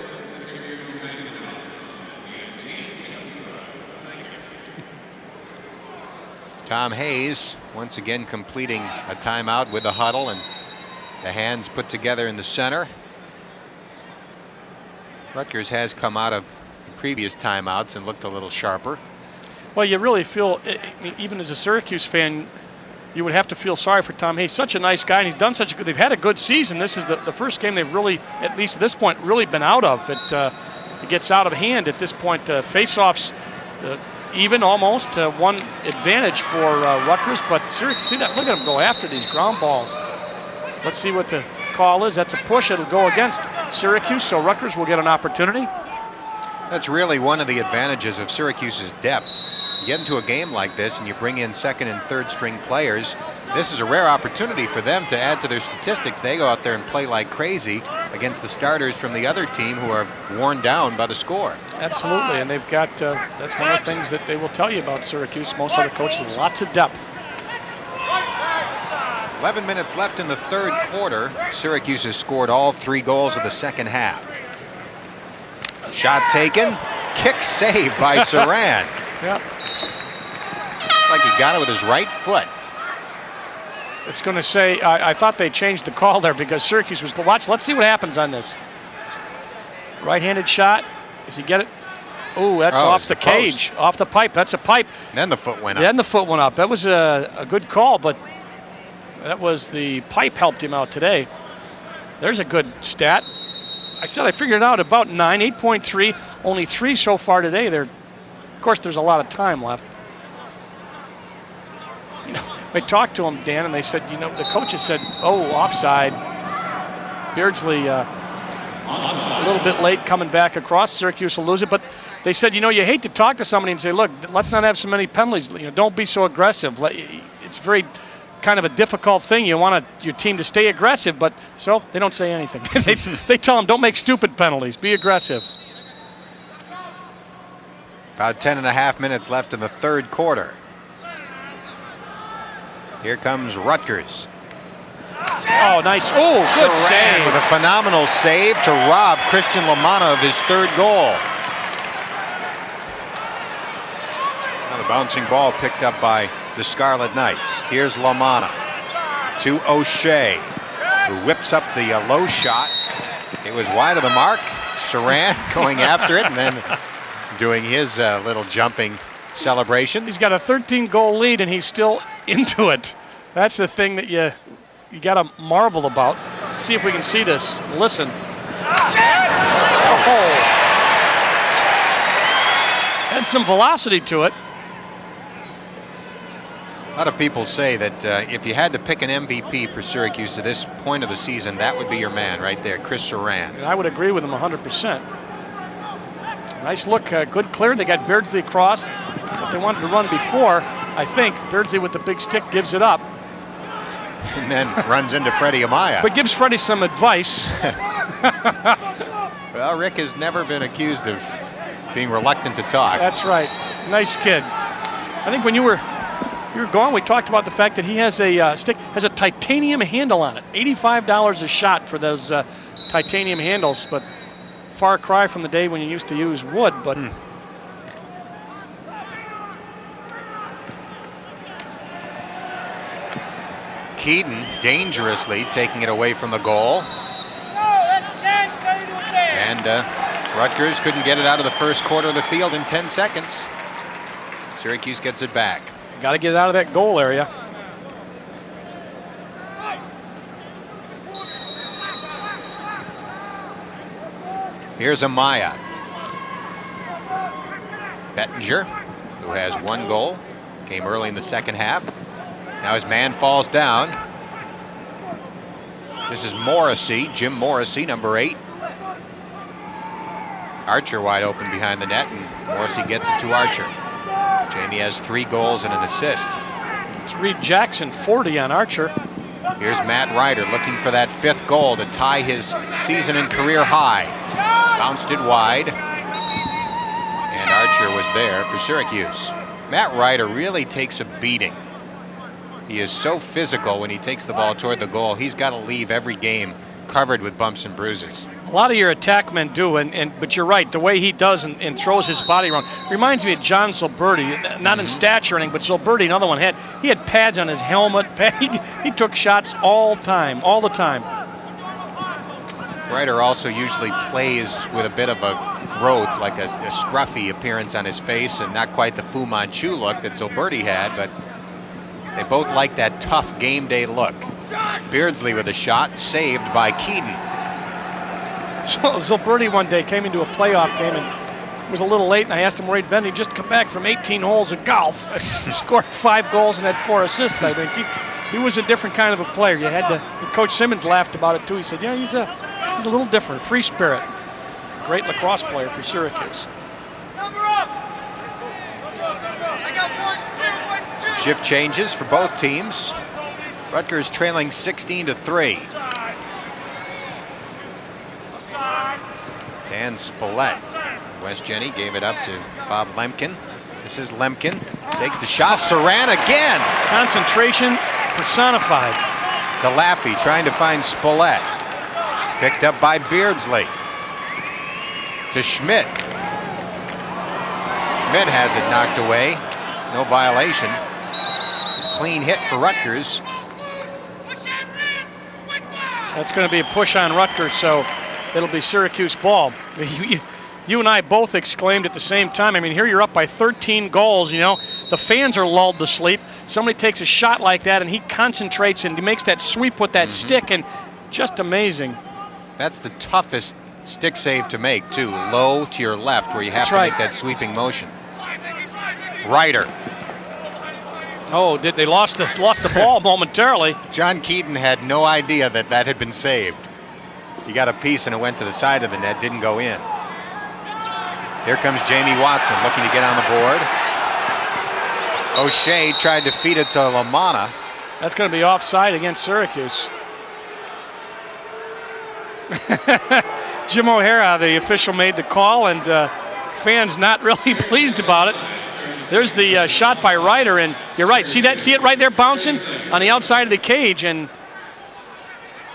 Tom Hayes once again completing a timeout with the huddle and the hands put together in the center. Rutgers has come out of the previous timeouts and looked a little sharper. Well, you really feel, even as a Syracuse fan, you would have to feel sorry for Tom Hayes. Such a nice guy, and he's done such a good. They've had a good season. This is the first game they've really, at least at this point, really been out of. It gets out of hand at this point. Face-offs even almost one advantage for Rutgers, but Syracuse, see that? Look at them go after these ground balls. Let's see what the call is. That's a push. It'll go against Syracuse, so Rutgers will get an opportunity. That's really one of the advantages of Syracuse's depth. You get into a game like this and you bring in second and third string players. This is a rare opportunity for them to add to their statistics. They go out there and play like crazy against the starters from the other team who are worn down by the score. Absolutely, and they've got, that's one of the things that they will tell you about Syracuse. Most other coaches, lots of depth. 11 minutes left in the third quarter. Syracuse has scored all 3 goals of the second half. Shot taken, kick saved by Saran. Yeah. Like he got it with his right foot. It's going to say, I thought they changed the call there because Syracuse was, watch, let's see what happens on this. Right-handed shot, does he get it? Oh, that's off the cage, off the pipe, that's a pipe. And then the foot went up. Then the foot went up. That was a good call, but that was the pipe helped him out today. There's a good stat. I said I figured it out about 9, 8.3, only 3 so far today. Of course, there's a lot of time left. You know, I talked to him, Dan, and they said, you know, the coaches said, oh, offside. Beardsley a little bit late coming back across. Syracuse will lose it, but they said, you know, you hate to talk to somebody and say, look, let's not have so many penalties. You know, don't be so aggressive. It's very kind of a difficult thing. You want your team to stay aggressive, but so they don't say anything. they tell them, don't make stupid penalties. Be aggressive. About 10.5 minutes left in the third quarter. Here comes Rutgers. Oh, nice. Oh, good Saran save. with a phenomenal save to rob Christian LaManna of his 3rd goal. Now the bouncing ball picked up by the Scarlet Knights. Here's LaManna to O'Shea, who whips up the low shot. It was wide of the mark. Saran going after it and then doing his little jumping celebration. He's got a 13-goal lead, and he's still into it. That's the thing that you got to marvel about. Let's see if we can see this. Listen. Oh. And some velocity to it. A lot of people say that if you had to pick an MVP for Syracuse to this point of the season, that would be your man right there, Chris Saran. And I would agree with him 100%. Nice look, good clear. They got Beardsley across. What they wanted to run before, I think. Beardsley with the big stick gives it up. And then runs into Freddie Amaya. But gives Freddie some advice. Well, Rick has never been accused of being reluctant to talk. That's right. Nice kid. I think when you were gone, we talked about the fact that he has a stick, has a titanium handle on it. $85 a shot for those titanium handles, but far cry from the day when you used to use wood. But Keaton dangerously taking it away from the goal. And Rutgers couldn't get it out of the first quarter of the field in 10 seconds. Syracuse gets it back. Got to get it out of that goal area. Here's Amaya. Bettinger, who has 1 goal, came early in the second half. Now his man falls down. This is Morrissey, Jim Morrissey, number 8. Archer wide open behind the net, and Morrissey gets it to Archer. Jamie has 3 goals and an assist. It's Reed Jackson, 40 on Archer. Here's Matt Ryder looking for that 5th goal to tie his season and career high. Bounced it wide, and Archer was there for Syracuse. Matt Ryder really takes a beating. He is so physical when he takes the ball toward the goal. He's got to leave every game covered with bumps and bruises. A lot of your attack men do, but you're right, the way he does and throws his body around. Reminds me of John Zilberti, not in stature or anything, but Zilberti, another one, he had pads on his helmet. He took shots all the time. Ryder also usually plays with a bit of a growth, like a scruffy appearance on his face, and not quite the Fu Manchu look that Zilberti had, but They both like that tough game day look. Beardsley with a shot, saved by Keaton. So Zilberti one day came into a playoff game and was a little late, and I asked him where he'd been. He'd just come back from 18 holes of golf, scored 5 goals and had 4 assists, I think. He was a different kind of a player. You had to. Coach Simmons laughed about it too. He said, "Yeah, he's a little different, free spirit." Great lacrosse player for Syracuse. Shift changes for both teams. Rutgers trailing 16-3. Dan Spillett. Wes Jenny gave it up to Bob Lemkin. This is Lemkin. Takes the shot. Saran again. Concentration personified. DeLappy trying to find Spillett. Picked up by Beardsley. To Schmidt. Schmidt has it knocked away. No violation. Clean hit for Rutgers. That's going to be a push on Rutgers, so it'll be Syracuse ball. You and I both exclaimed at the same time. I mean, here you're up by 13 goals, you know. The fans are lulled to sleep. Somebody takes a shot like that, and he concentrates, and he makes that sweep with that stick, and just amazing. That's the toughest stick save to make, too. Low to your left, where you have to make that sweeping motion. Ryder. Oh, they lost the ball momentarily. John Keaton had no idea that that had been saved. He got a piece, and it went to the side of the net, didn't go in. Here comes Jamie Watson looking to get on the board. O'Shea tried to feed it to LaManna. That's going to be offside against Syracuse. Jim O'Hara, the official, made the call, and fans not really pleased about it. There's the shot by Ryder, and you're right. See it right there bouncing on the outside of the cage, and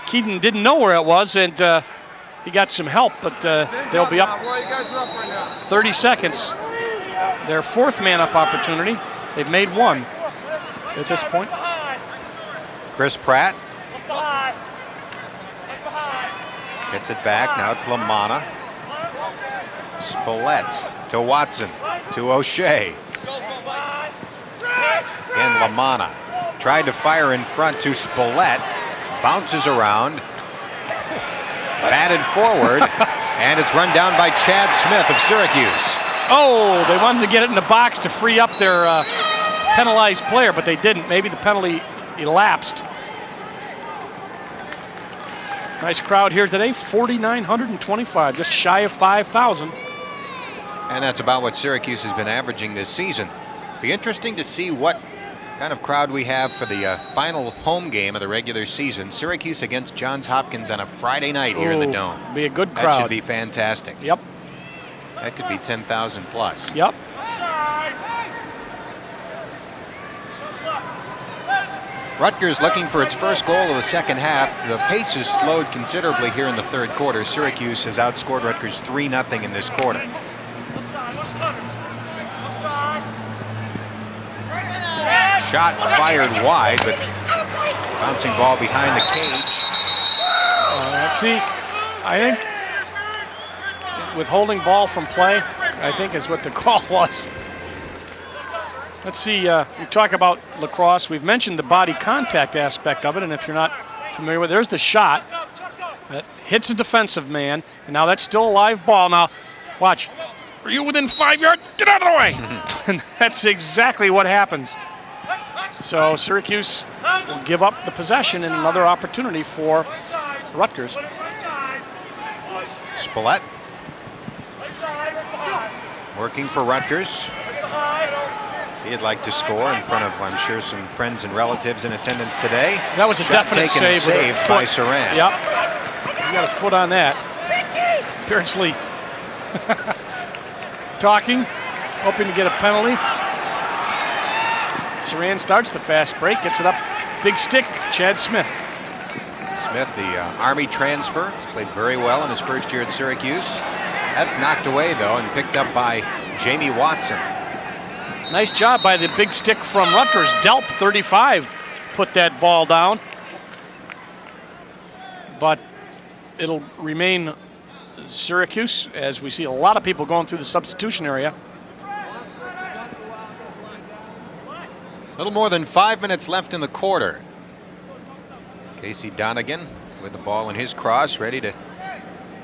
Keaton didn't know where it was, and he got some help, but they'll be up 30 seconds. Their 4th man-up opportunity. They've made 1 at this point. Chris Pratt gets it back. Now it's LaManna. Spillett to Watson to O'Shea. And LaManna tried to fire in front to Spillett. Bounces around. Batted forward. And it's run down by Chad Smith of Syracuse. Oh, they wanted to get it in the box to free up their penalized player, but they didn't. Maybe the penalty elapsed. Nice crowd here today, 4,925, just shy of 5,000. And that's about what Syracuse has been averaging this season. Be interesting to see what kind of crowd we have for the final home game of the regular season. Syracuse against Johns Hopkins on a Friday night here in the Dome. Be a good crowd. That should be fantastic. Yep. That could be 10,000 plus. Yep. Rutgers looking for its first goal of the second half. The pace has slowed considerably here in the 3rd quarter. Syracuse has outscored Rutgers 3-0 in this quarter. Shot fired wide, but bouncing ball behind the cage. Let's see. I think withholding ball from play, I think, is what the call was. Let's see. We talk about lacrosse. We've mentioned the body contact aspect of it, and if you're not familiar with it, there's the shot that hits a defensive man, and now that's still a live ball. Now, watch. Are you within 5 yards? Get out of the way! And that's exactly what happens. So Syracuse will give up the possession and another opportunity for Rutgers. Spillett working for Rutgers. He'd like to score in front of, I'm sure, some friends and relatives in attendance today. That was a definite save. Saved by Saran. Yep. You got a foot on that. Beardsley talking, hoping to get a penalty. Saran starts the fast break, gets it up. Big stick, Chad Smith. Smith, the Army transfer, has played very well in his first year at Syracuse. That's knocked away, though, and picked up by Jamie Watson. Nice job by the big stick from Rutgers. Delp, 35, put that ball down. But it'll remain Syracuse, as we see a lot of people going through the substitution area. little more than 5 minutes left in the quarter. Casey Donegan with the ball in his cross, ready to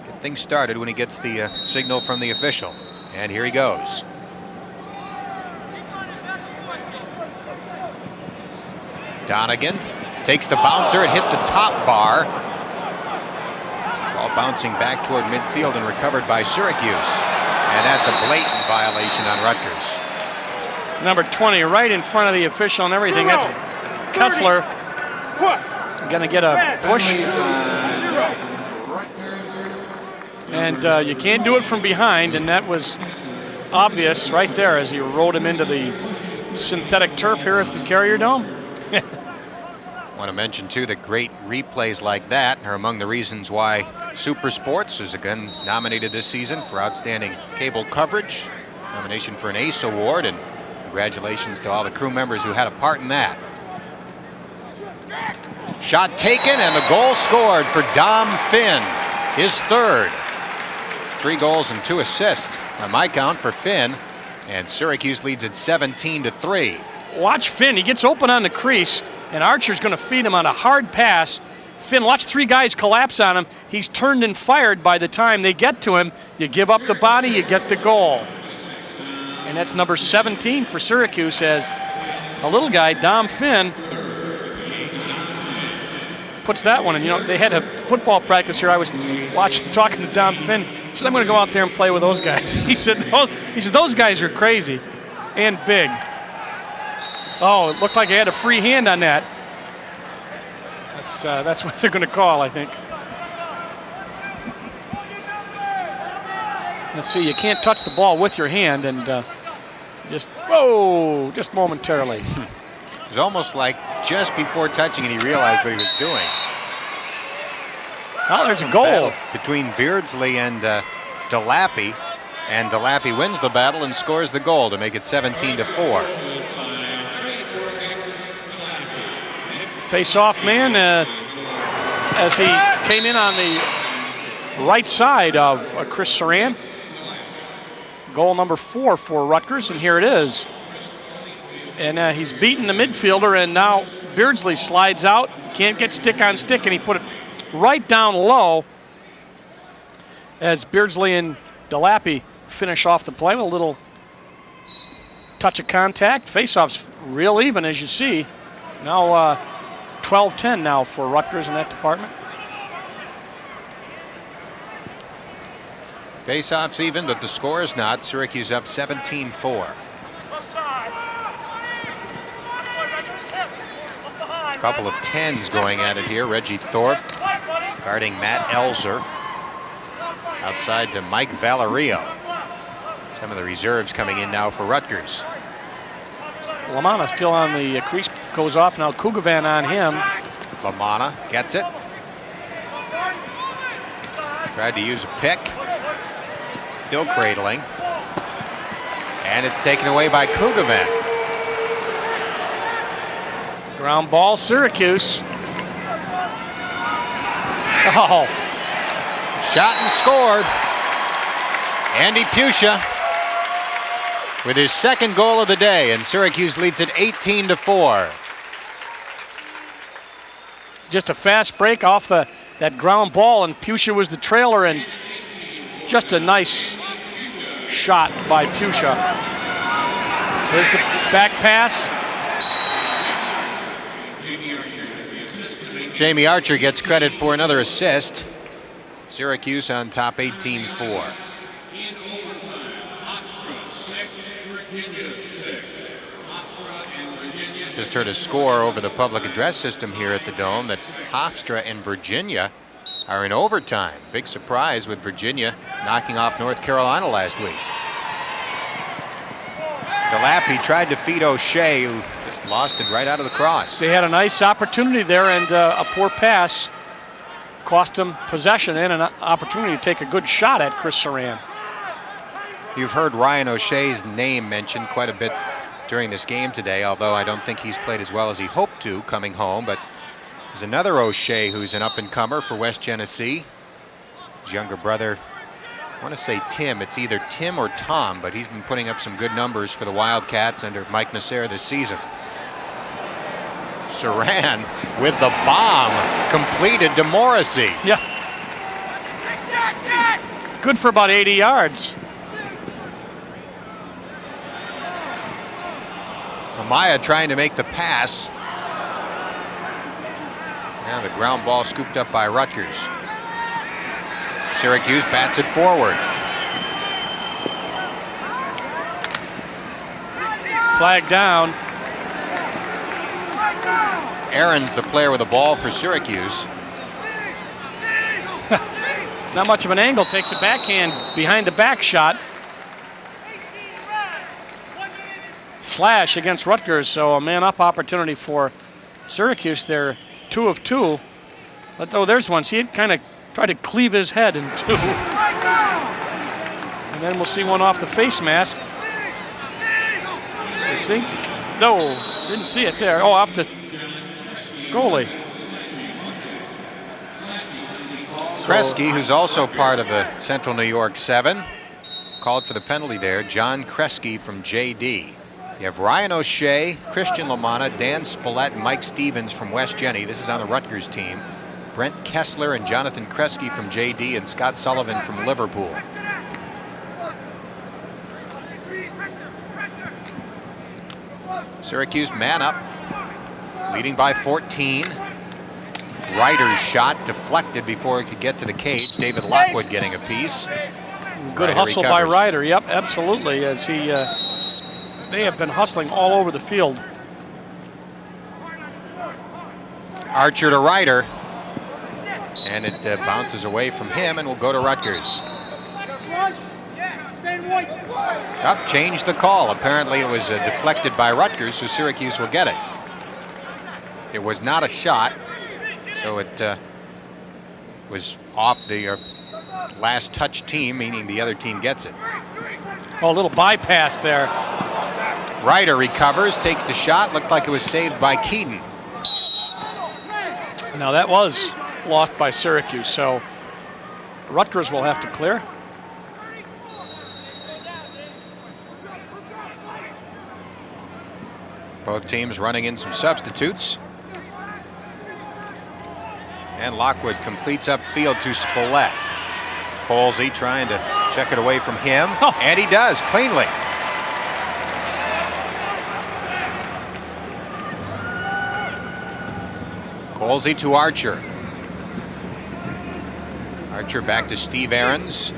get things started when he gets the signal from the official. And here he goes. Donegan takes the bouncer and hit the top bar. Ball bouncing back toward midfield and recovered by Syracuse. And that's a blatant violation on Rutgers. Number 20 right in front of the official and everything. That's Kessler going to get a push. And you can't do it from behind, and that was obvious right there as he rode him into the synthetic turf here at the Carrier Dome. I want to mention, too, that great replays like that are among the reasons why Super Sports is again nominated this season for outstanding cable coverage. Nomination for an ACE award, and congratulations to all the crew members who had a part in that. Shot taken and the goal scored for Dom Finn, his third. 3 goals and 2 assists on my count for Finn, and Syracuse leads at 17-3. Watch Finn, he gets open on the crease, and Archer's going to feed him on a hard pass. Finn, watch 3 guys collapse on him. He's turned and fired by the time they get to him. You give up the body, you get the goal. And that's number 17 for Syracuse, as a little guy, Dom Finn, puts that one in. You know, they had a football practice here. I was talking to Dom Finn. He said, I'm going to go out there and play with those guys. He said, those guys are crazy and big. Oh, it looked like he had a free hand on that. That's what they're going to call, I think. Let's see, you can't touch the ball with your hand, and just momentarily. It was almost like just before touching it, he realized what he was doing. Oh, there's a goal. Battle between Beardsley and DeLappy, and DeLappy wins the battle and scores the goal to make it 17-4. Face-off man as he came in on the right side of Chris Saran. Goal number 4 for Rutgers, and here it is. And he's beaten the midfielder, and now Beardsley slides out, can't get stick on stick, and he put it right down low as Beardsley and DeLappy finish off the play with a little touch of contact. Face-off's real even, as you see. Now 12-10 now for Rutgers in that department. Face-off's even, but the score is not. Syracuse up 17-4. A couple of 10s going at it here. Reggie Thorpe guarding Matt Elzer. Outside to Mike Valerio. Some of the reserves coming in now for Rutgers. LaManna still on the crease, goes off now. Kugovan on him. LaManna gets it. Tried to use a pick. Still cradling. And it's taken away by Kugovan. Ground ball, Syracuse. Oh. Shot and scored. Andy Puccia with his second goal of the day, and Syracuse leads it 18-4. Just a fast break off that ground ball, and Puccia was the trailer, and just a nice shot by Puccia. There's the back pass. Jamie Archer gets credit for another assist. Syracuse on top 18-4. Just heard a score over the public address system here at the Dome that Hofstra and Virginia are in overtime. Big surprise with Virginia knocking off North Carolina last week. DeLappy tried to feed O'Shea, who just lost it right out of the cross. They had a nice opportunity there, and a poor pass cost them possession and an opportunity to take a good shot at Chris Saran. You've heard Ryan O'Shea's name mentioned quite a bit during this game today, although I don't think he's played as well as he hoped to coming home. But there's another O'Shea who's an up-and-comer for West Genesee. His younger brother, I want to say Tim. It's either Tim or Tom, but he's been putting up some good numbers for the Wildcats under Mike Nasser this season. Saran with the bomb completed to Morrissey. Yeah. Good for about 80 yards. Amaya trying to make the pass. Now the ground ball scooped up by Rutgers. Syracuse bats it forward. Flag down. Aaron's the player with the ball for Syracuse. Not much of an angle, takes a backhand behind the back shot. Slash against Rutgers, so a man-up opportunity for Syracuse. They're 2 of 2. But oh, there's one. See, it kind of tried to cleave his head in 2. And then we'll see one off the face mask. You see? No, didn't see it there. Oh, off the goalie. Kresge, who's also part of the Central New York 7, called for the penalty there. John Kresge from JD. You have Ryan O'Shea, Christian LaManna, Dan Spillett, and Mike Stevens from West Jenny. This is on the Rutgers team. Brent Kessler and Jonathan Kresge from JD, and Scott Sullivan from Liverpool. Syracuse man up, leading by 14. Ryder's shot deflected before it could get to the cage. David Lockwood getting a piece. Good hustle by Ryder. Yep, absolutely. As they have been hustling all over the field. Archer to Ryder, and it bounces away from him and will go to Rutgers. Up, changed the call. Apparently it was deflected by Rutgers, so Syracuse will get it. It was not a shot, so it was off the last touch team, meaning the other team gets it. Oh, a little bypass there. Ryder recovers, takes the shot. Looked like it was saved by Keaton. Now that was lost by Syracuse, so Rutgers will have to clear. Both teams running in some substitutes. And Lockwood completes upfield to Spillett. Colsey trying to check it away from him, and he does cleanly. Colsey to Archer. Archer back to Steve Aarons.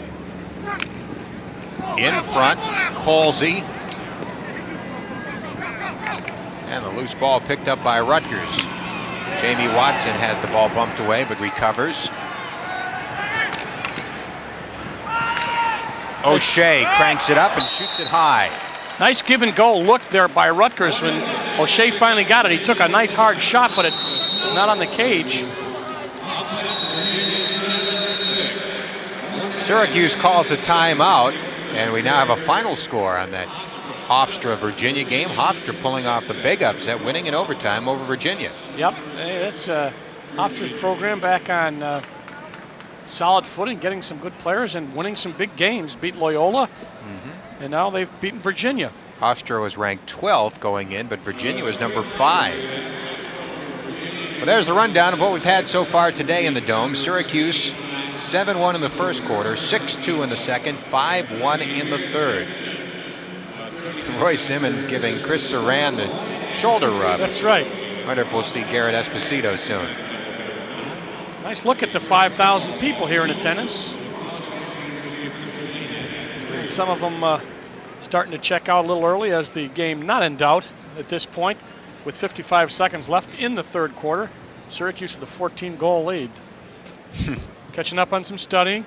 In front, Colsey. And the loose ball picked up by Rutgers. Jamie Watson has the ball bumped away but recovers. O'Shea cranks it up and shoots it high. Nice give and go look there by Rutgers when O'Shea finally got it. He took a nice hard shot, but it was not on the cage. Syracuse calls a timeout, and we now have a final score on that Hofstra-Virginia game. Hofstra pulling off the big upset, winning in overtime over Virginia. Yep, hey, that's Hofstra's program back on solid footing, getting some good players and winning some big games. Beat Loyola, and now they've beaten Virginia. Hofstra was ranked 12th going in, but Virginia was number 5. Well, there's the rundown of what we've had so far today in the Dome. Syracuse 7-1 in the first quarter, 6-2 in the second, 5-1 in the third. Roy Simmons giving Chris Saran the shoulder rub. That's right. Wonder if we'll see Garrett Esposito soon. Nice look at the 5,000 people here in attendance. And some of them starting to check out a little early as the game not in doubt at this point with 55 seconds left in the third quarter. Syracuse with a 14-goal lead. Catching up on some studying.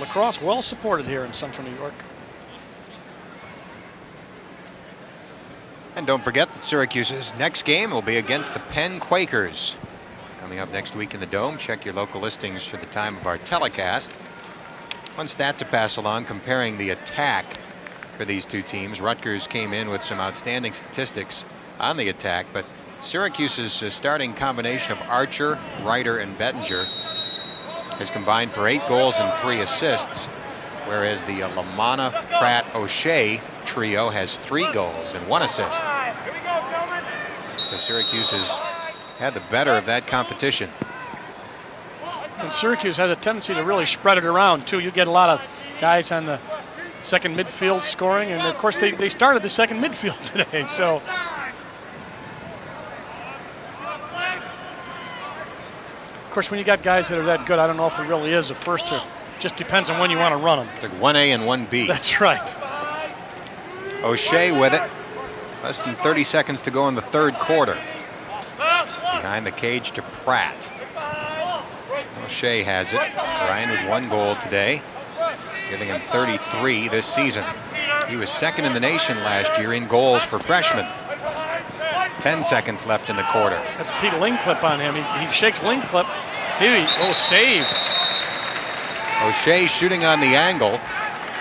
Lacrosse well supported here in Central New York. And don't forget that Syracuse's next game will be against the Penn Quakers. Coming up next week in the Dome, check your local listings for the time of our telecast. One stat to pass along comparing the attack for these two teams. Rutgers came in with some outstanding statistics on the attack, but Syracuse's starting combination of Archer, Ryder, and Bettinger has combined for 8 goals and 3 assists, whereas the LaManna, Pratt, O'Shea trio has 3 goals and 1 assist. So Syracuse has had the better of that competition. And Syracuse has a tendency to really spread it around, too. You get a lot of guys on the second midfield scoring, and of course they started the second midfield today, so. Of course, when you got guys that are that good, I don't know if there really is a first or just depends on when you want to run them. It's like 1A and 1B. That's right. O'Shea with it. Less than 30 seconds to go in the 3rd quarter. Behind the cage to Pratt. O'Shea has it. Ryan with 1 goal today, giving him 33 this season. He was 2nd in the nation last year in goals for freshmen. 10 seconds left in the quarter. That's Pete Lingclip on him. He shakes Lingclip. Save. O'Shea shooting on the angle.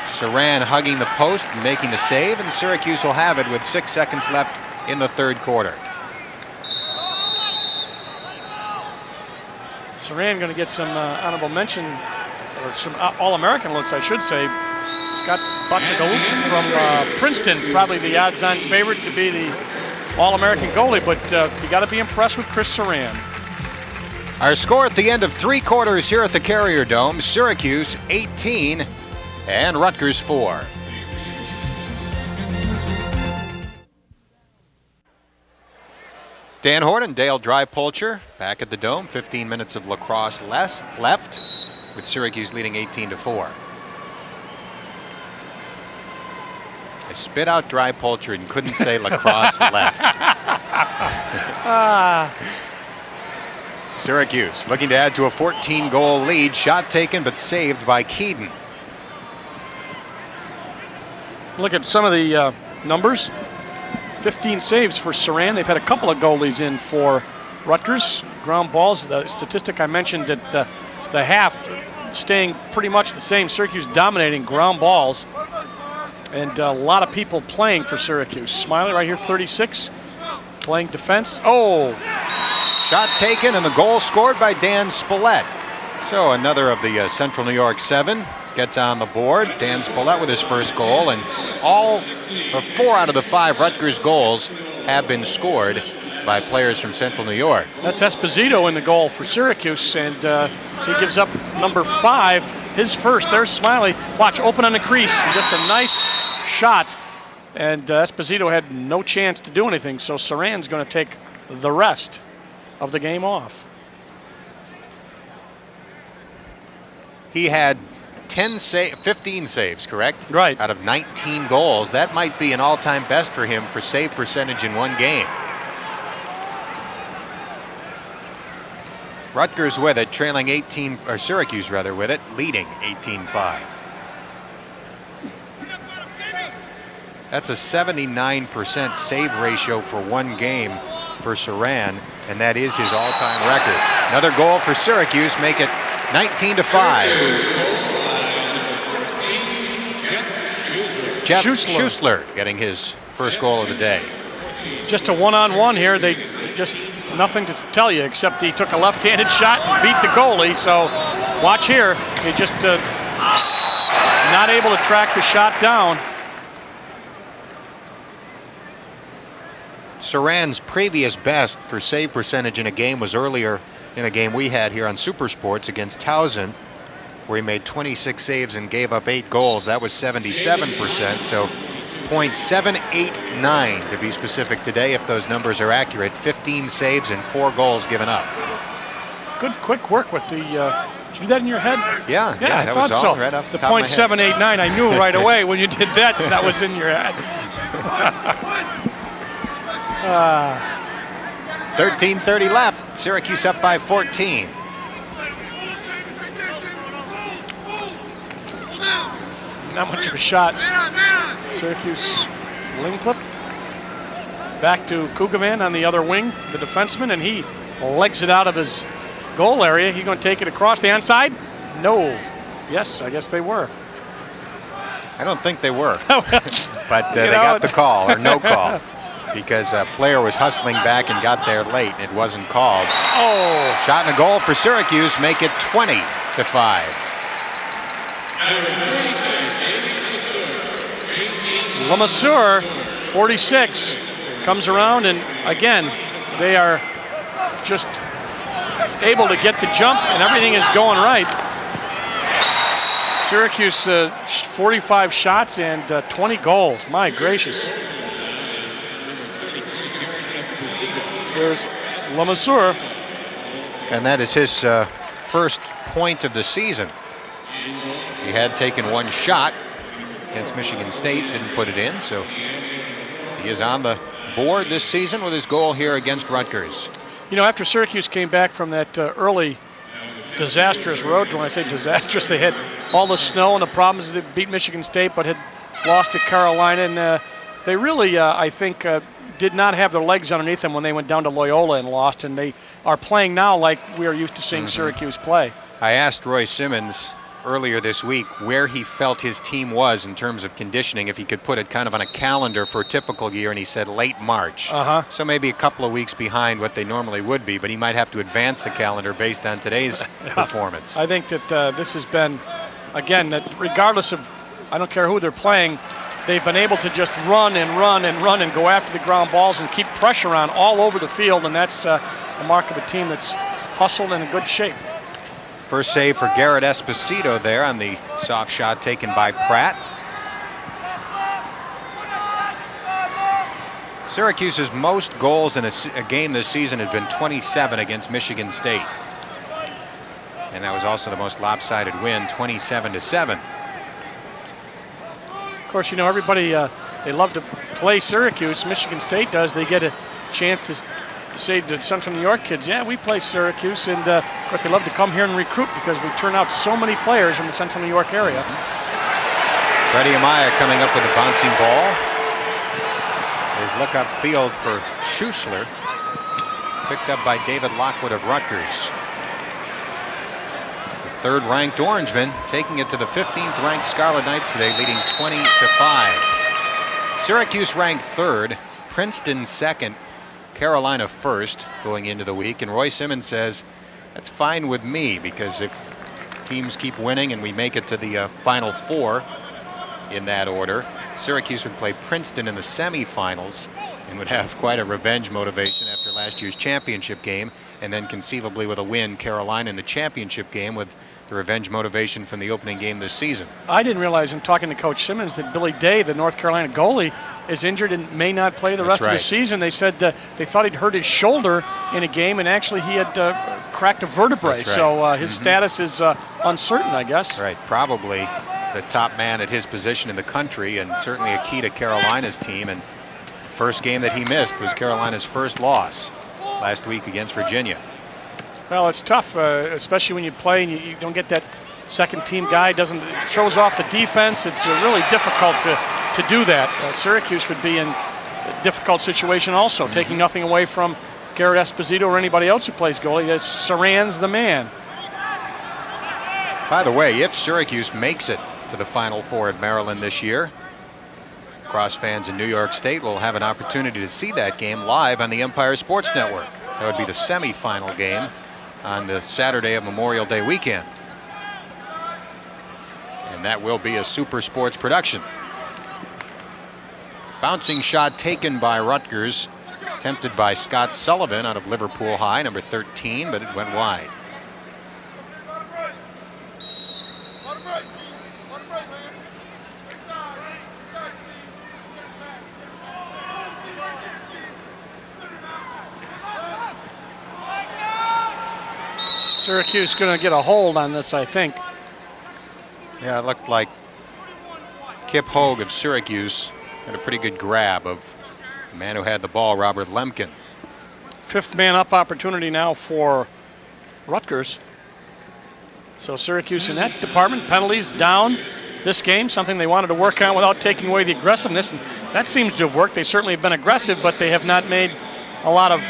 Saran hugging the post and making the save, and Syracuse will have it with 6 seconds left in the 3rd quarter. Saran going to get some honorable mention, or some All-American looks, I should say. Scott Puccia from Princeton, probably the odds-on favorite to be the All-American goalie, but you got to be impressed with Chris Saran. Our score at the end of 3 quarters here at the Carrier Dome: Syracuse 18 and Rutgers 4. Dan Horton, Dale Dry-Pulcher back at the Dome. 15 minutes of lacrosse left, with Syracuse leading 18-4. I spit out Dry-Pulcher and couldn't say lacrosse left. Syracuse looking to add to a 14-goal lead. Shot taken but saved by Keeden. Look at some of the numbers. 15 saves for Saran. They've had a couple of goalies in for Rutgers. Ground balls, the statistic I mentioned at the half, staying pretty much the same. Syracuse dominating ground balls. And a lot of people playing for Syracuse. Smiley right here, 36, playing defense. Oh! Shot taken and the goal scored by Dan Spillett. So another of the Central New York 7 gets on the board. Dan Spillett with his first goal, and all 4 out of the 5 Rutgers goals have been scored by players from Central New York. That's Esposito in the goal for Syracuse, and he gives up number 5, his first. There's Smiley. Watch, open on the crease. Just a nice shot, and Esposito had no chance to do anything, so Saran's going to take the rest of the game off. He had 15 saves, correct? Right. Out of 19 goals. That might be an all-time best for him for save percentage in one game. Rutgers with it, trailing 18, or Syracuse rather with it, leading 18-5. That's a 79% save ratio for one game for Saran, and that is his all-time record. Another goal for Syracuse, make it 19-5. Jeff Schussler getting his first goal of the day. Just a one-on-one here. They just nothing to tell you except he took a left-handed shot and beat the goalie. So watch here. He just not able to track the shot down. Saran's previous best for save percentage in a game was earlier in a game we had here on Super Sports against Towson, where he made 26 saves and gave up 8 goals. That was 77%, so .789 to be specific today, if those numbers are accurate. 15 saves and 4 goals given up. Good quick work with the, did you do that in your head? Yeah, I that thought was so. all right off the top of my head. .789, I knew right away when you did that, that was in your head. 13:30 left, Syracuse up by 14. Not much of a shot. Syracuse Lingclip. Back to Kukovan on the other wing, the defenseman, and he legs it out of his goal area. He's going to take it across the onside. No. Yes, I guess they were. I don't think they were, but they got the call, or no call, because a player was hustling back and got there late, and it wasn't called. Oh. Shot and a goal for Syracuse, make it 20-5. LeMasseur, 46, comes around, and again, they are just able to get the jump, and everything is going right. Syracuse, 45 shots and 20 goals. My gracious. There's LeMasseur. And that is his first point of the season. He had taken one shot against Michigan State, didn't put it in, so he is on the board this season with his goal here against Rutgers. You know, after Syracuse came back from that early disastrous road, when I say disastrous, they had all the snow and the problems. They beat Michigan State but had lost to Carolina, and they really, I think, did not have their legs underneath them when they went down to Loyola and lost, and they are playing now like we are used to seeing Syracuse play. I asked Roy Simmons earlier this week where he felt his team was in terms of conditioning, if he could put it kind of on a calendar for a typical year, and he said late March. So maybe a couple of weeks behind what they normally would be, but he might have to advance the calendar based on today's performance. I think that this has been, again, that regardless of, I don't care who they're playing, they've been able to just run and run and run and go after the ground balls and keep pressure on all over the field, and that's a mark of a team that's hustled and in good shape. First save for Garrett Esposito there on the soft shot taken by Pratt. Syracuse's most goals in a game this season has been 27 against Michigan State. And that was also the most lopsided win, 27-7. Of course, you know, everybody, they love to play Syracuse. Michigan State does. They get a chance to say to Central New York kids, yeah, we play Syracuse, and of course they love to come here and recruit because we turn out so many players in the Central New York area. Freddie Amaya coming up with a bouncing ball. His look up field for Schuschler, picked up by David Lockwood of Rutgers. The third-ranked Orangemen taking it to the 15th ranked Scarlet Knights today, leading 20-5. Syracuse ranked third, Princeton second, Carolina first going into the week, and Roy Simmons says that's fine with me because if teams keep winning and we make it to the Final Four in that order, Syracuse would play Princeton in the semifinals and would have quite a revenge motivation after last year's championship game, and then conceivably with a win, Carolina in the championship game with the revenge motivation from the opening game this season. I didn't realize in talking to Coach Simmons that Billy Day, the North Carolina goalie, is injured and may not play the rest of the season. They said they thought he'd hurt his shoulder in a game, and actually he had cracked a vertebrae. So his status is uncertain, I guess. Right, probably the top man at his position in the country, and certainly a key to Carolina's team. And the first game that he missed was Carolina's first loss last week against Virginia. Well, it's tough, especially when you play and you don't get that second team guy. It throws off the defense. It's really difficult to do that. Syracuse would be in a difficult situation also, taking nothing away from Garrett Esposito or anybody else who plays goalie. Saran's the man. By the way, if Syracuse makes it to the Final Four at Maryland this year, Cross fans in New York State will have an opportunity to see that game live on the Empire Sports Network. That would be the semifinal game on the Saturday of Memorial Day weekend. And that will be a Super Sports production. Bouncing shot taken by Rutgers, attempted by Scott Sullivan out of Liverpool High, number 13, but it went wide. Syracuse going to get a hold on this, I think. Yeah, it looked like Kip Hogue of Syracuse had a pretty good grab of the man who had the ball, Robert Lemkin. Fifth man up opportunity now for Rutgers. So Syracuse in that department, penalties down this game, something they wanted to work on without taking away the aggressiveness, and that seems to have worked. They certainly have been aggressive, but they have not made a lot of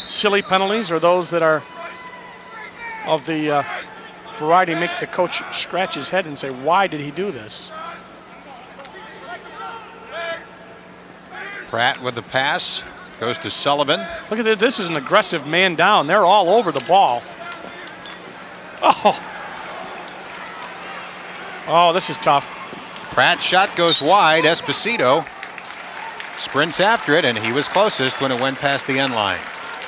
silly penalties or those that are of the variety make the coach scratch his head and say, why did he do this? Pratt with the pass, goes to Sullivan. Look at this, this is an aggressive man down. They're all over the ball. Oh, this is tough. Pratt's shot goes wide. Esposito sprints after it, and he was closest when it went past the end line.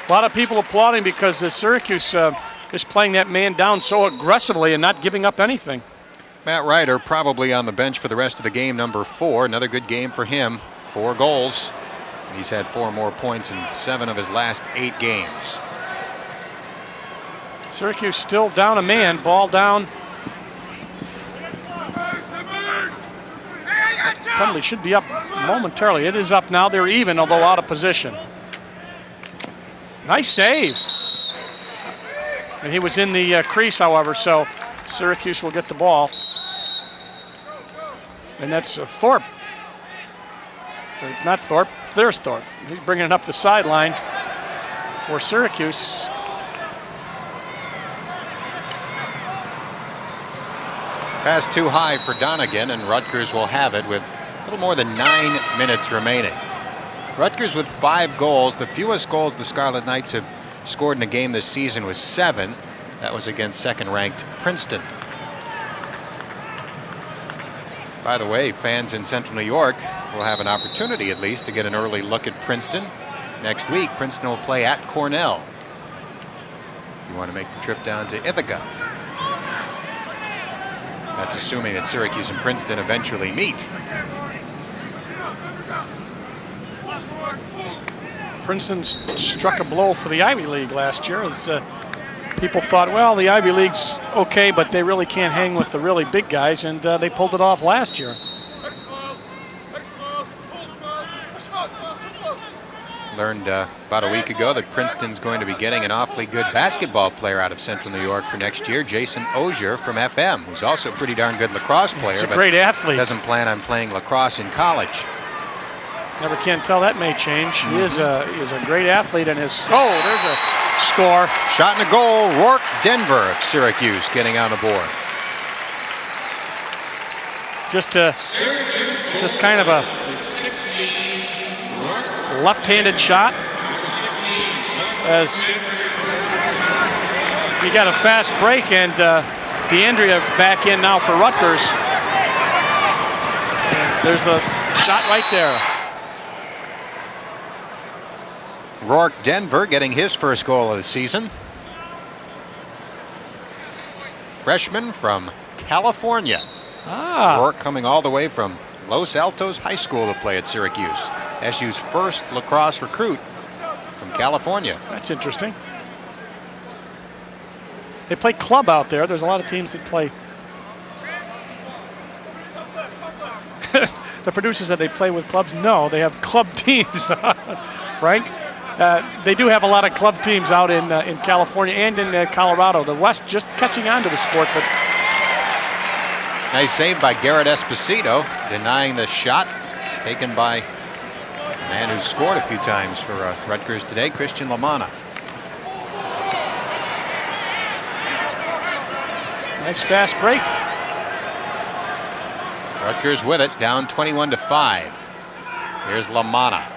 A lot of people applauding because Syracuse is playing that man down so aggressively and not giving up anything. Matt Ryder probably on the bench for the rest of the game, number 4. Another good game for him. 4 goals. He's had 4 more points in 7 of his last 8 games. Syracuse still down a man, ball down. Penalty should be up momentarily. It is up now. They're even, although out of position. Nice save. And he was in the crease, however, so Syracuse will get the ball. And that's Thorpe. It's not Thorpe. There's Thorpe. He's bringing it up the sideline for Syracuse. Pass too high for Donegan, and Rutgers will have it with a little more than 9 minutes remaining. Rutgers with 5 goals. The fewest goals the Scarlet Knights have scored in a game this season was 7. That was against second-ranked Princeton. By the way, fans in Central New York will have an opportunity at least to get an early look at Princeton. Next week, Princeton will play at Cornell. If you want to make the trip down to Ithaca. That's assuming that Syracuse and Princeton eventually meet. Princeton struck a blow for the Ivy League last year as people thought, well, the Ivy League's okay, but they really can't hang with the really big guys, and they pulled it off last year. Learned about a week ago that Princeton's going to be getting an awfully good basketball player out of Central New York for next year, Jason Ogier from FM, who's also a pretty darn good lacrosse player. He's a great athlete. Doesn't plan on playing lacrosse in college. Never can tell, that may change. He is a great athlete, and there's a score. Shot and a goal. Rourke Denver of Syracuse getting on the board. Just kind of a left-handed shot, as you got a fast break, and DeAndrea back in now for Rutgers. And there's the shot right there. Rourke Denver getting his first goal of the season. Freshman from California. Rourke coming all the way from Los Altos High School to play at Syracuse. SU's first lacrosse recruit from California. That's interesting. They play club out there. There's a lot of teams that play. The producer said they play with clubs. No, they have club teams, Frank. They do have a lot of club teams out in California and in Colorado. The West just catching on to the sport, but nice save by Garrett Esposito, denying the shot taken by a man who's scored a few times for Rutgers today, Christian LaManna. Nice fast break. Rutgers with it, down 21-5. Here's LaManna.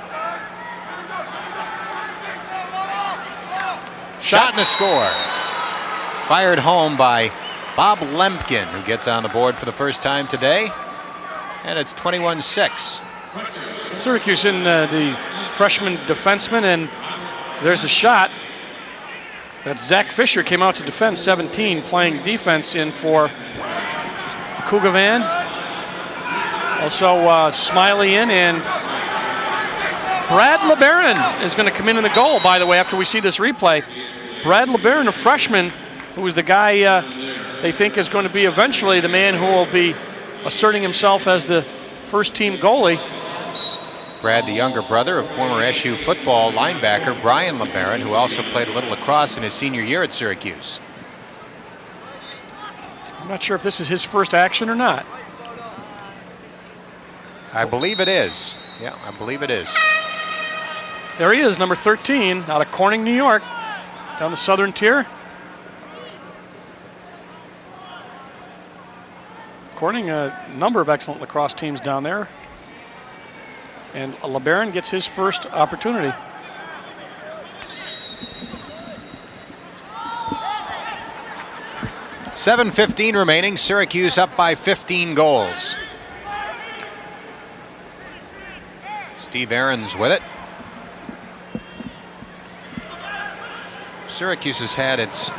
Shot and a score. Fired home by Bob Lemkin, who gets on the board for the first time today. And it's 21-6. Syracuse in the freshman defenseman, and there's the shot. That Zach Fisher came out to defend, 17, playing defense in for Kugavan. Also Smiley in, and Brad LeBaron is going to come in the goal, by the way, after we see this replay. Brad LeBaron, a freshman, who is the guy they think is going to be eventually the man who will be asserting himself as the first team goalie. Brad, the younger brother of former SU football linebacker Brian LeBaron, who also played a little lacrosse in his senior year at Syracuse. I'm not sure if this is his first action or not. I believe it is. Yeah, I believe it is. There he is, number 13, out of Corning, New York, down the southern tier. Corning, a number of excellent lacrosse teams down there. And LeBaron gets his first opportunity. .7:15 remaining. Syracuse up by 15 goals. Steve Aarons with it. Syracuse has had its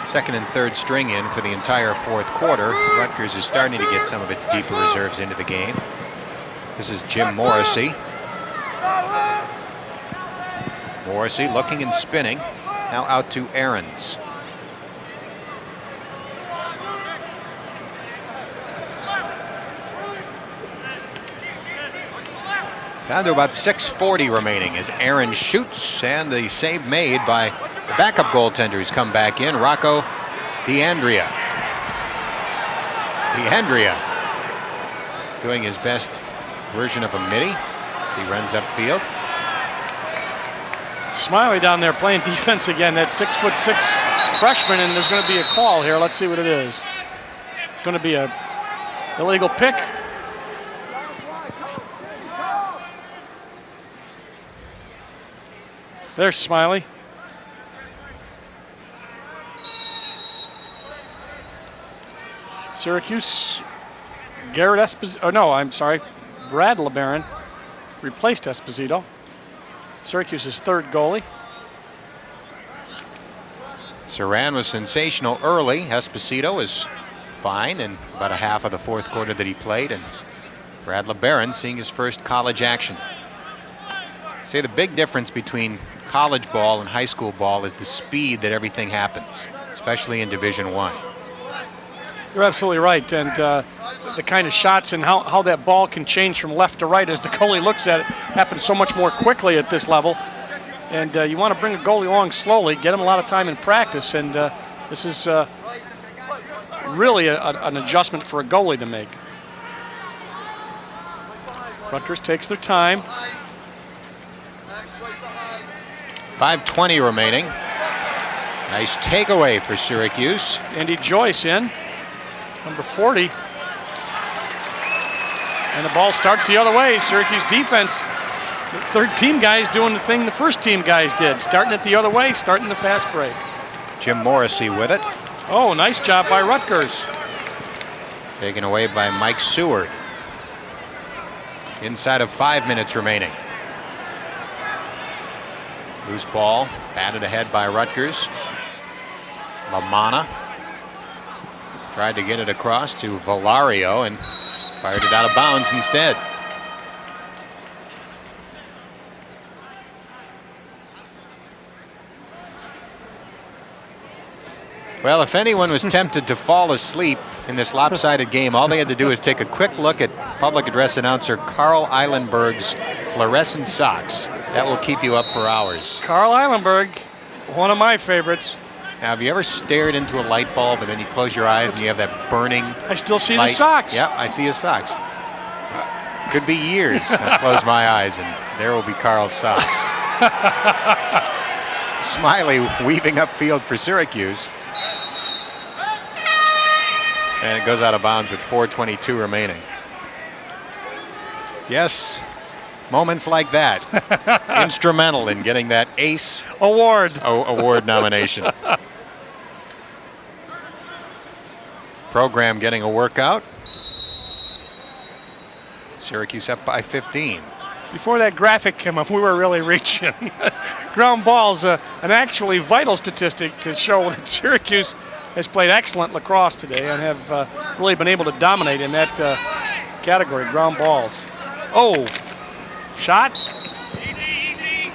second and third string in for the entire fourth quarter. Rutgers is starting to get some of its deeper reserves into the game. This is Jim Morrissey. Morrissey looking and spinning. Now out to Aarons. Down to about 6:40 remaining as Aaron shoots, and the save made by the backup goaltender who's come back in, Rocco DeAndrea. DeAndrea doing his best version of a Middy as he runs upfield. Smiley down there playing defense again, that 6'6" freshman, and there's going to be a call here. Let's see what it is. Going to be a illegal pick. There's Smiley. Syracuse, Garrett Esposito, oh no, I'm sorry, Brad LeBaron replaced Esposito. Syracuse's third goalie. Saran was sensational early. Esposito was fine in about a half of the fourth quarter that he played, and Brad LeBaron seeing his first college action. Say the big difference between college ball and high school ball is the speed that everything happens, especially in Division I. You're absolutely right, and the kind of shots and how that ball can change from left to right as the goalie looks at it happens so much more quickly at this level. And you want to bring a goalie along slowly, get him a lot of time in practice, and this is really an adjustment for a goalie to make. Rutgers takes their time. 5:20 remaining. Nice takeaway for Syracuse. Andy Joyce in, number 40. And the ball starts the other way. Syracuse defense, the third team guys doing the thing the first team guys did, starting it the other way, starting the fast break. Jim Morrissey with it. Oh, nice job by Rutgers. Taken away by Mike Seward. Inside of 5 minutes remaining. Loose ball, batted ahead by Rutgers. LaManna tried to get it across to Valario and fired it out of bounds instead. Well, if anyone was tempted to fall asleep in this lopsided game, all they had to do is take a quick look at public address announcer Carl Eilenberg's fluorescent socks. That will keep you up for hours. Carl Eilenberg, one of my favorites. Now, have you ever stared into a light bulb and then you close your eyes and you have that burning I still see light? the socks. Yep, I see his socks. Could be years. I close my eyes and there will be Carl's socks. Smiley weaving upfield for Syracuse. And it goes out of bounds with 4:22 remaining. Yes, moments like that, instrumental in getting that ACE award nomination. Program getting a workout. Syracuse up by 15. Before that graphic came up, we were really reaching. Ground balls, an actually vital statistic to show that Syracuse has played excellent lacrosse today and have really been able to dominate in that category, ground balls. Oh, shot. Easy, easy.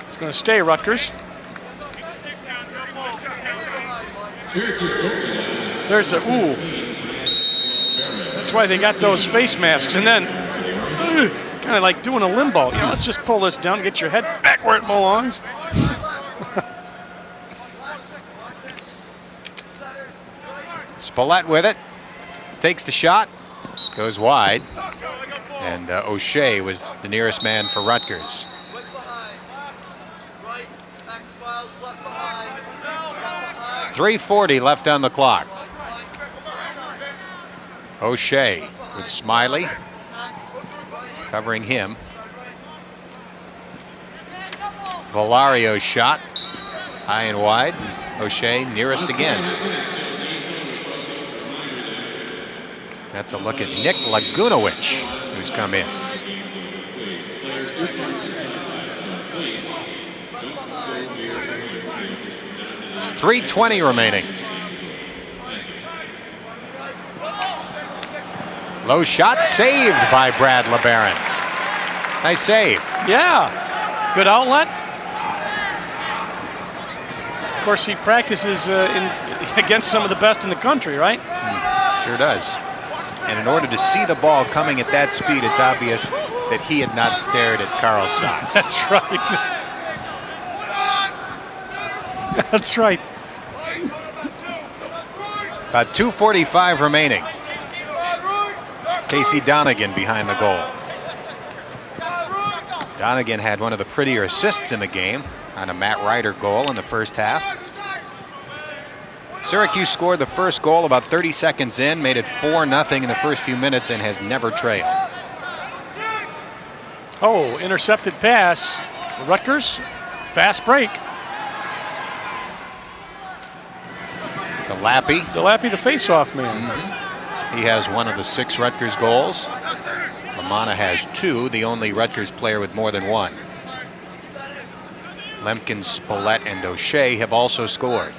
It's going to stay, Rutgers. There's a, ooh. That's why they got those face masks. And then, kind of like doing a limbo. You know, let's just pull this down and get your head back where it belongs. Spillett with it. Takes the shot. Goes wide. And O'Shea was the nearest man for Rutgers. 3:40 left on the clock. O'Shea with Smiley covering him. Valario's shot high and wide. O'Shea nearest again. That's a look at Nick Lagunowicz, who's come in. 3:20 remaining. Low shot saved by Brad LeBaron. Nice save. Yeah, good outlet. Of course, he practices against some of the best in the country, right? Sure does. And in order to see the ball coming at that speed, it's obvious that he had not stared at Carl's socks. That's right. That's right. About 2:45 remaining. Casey Donegan behind the goal. Donegan had one of the prettier assists in the game on a Matt Ryder goal in the first half. Syracuse scored the first goal about 30 seconds in, made it 4-0 in the first few minutes, and has never trailed. Oh, intercepted pass. Rutgers, fast break. DeLappy, the face-off man. He has one of the 6 Rutgers goals. LaManNA has 2, the only Rutgers player with more than 1. Lemkin, Spillett, and O'Shea have also scored.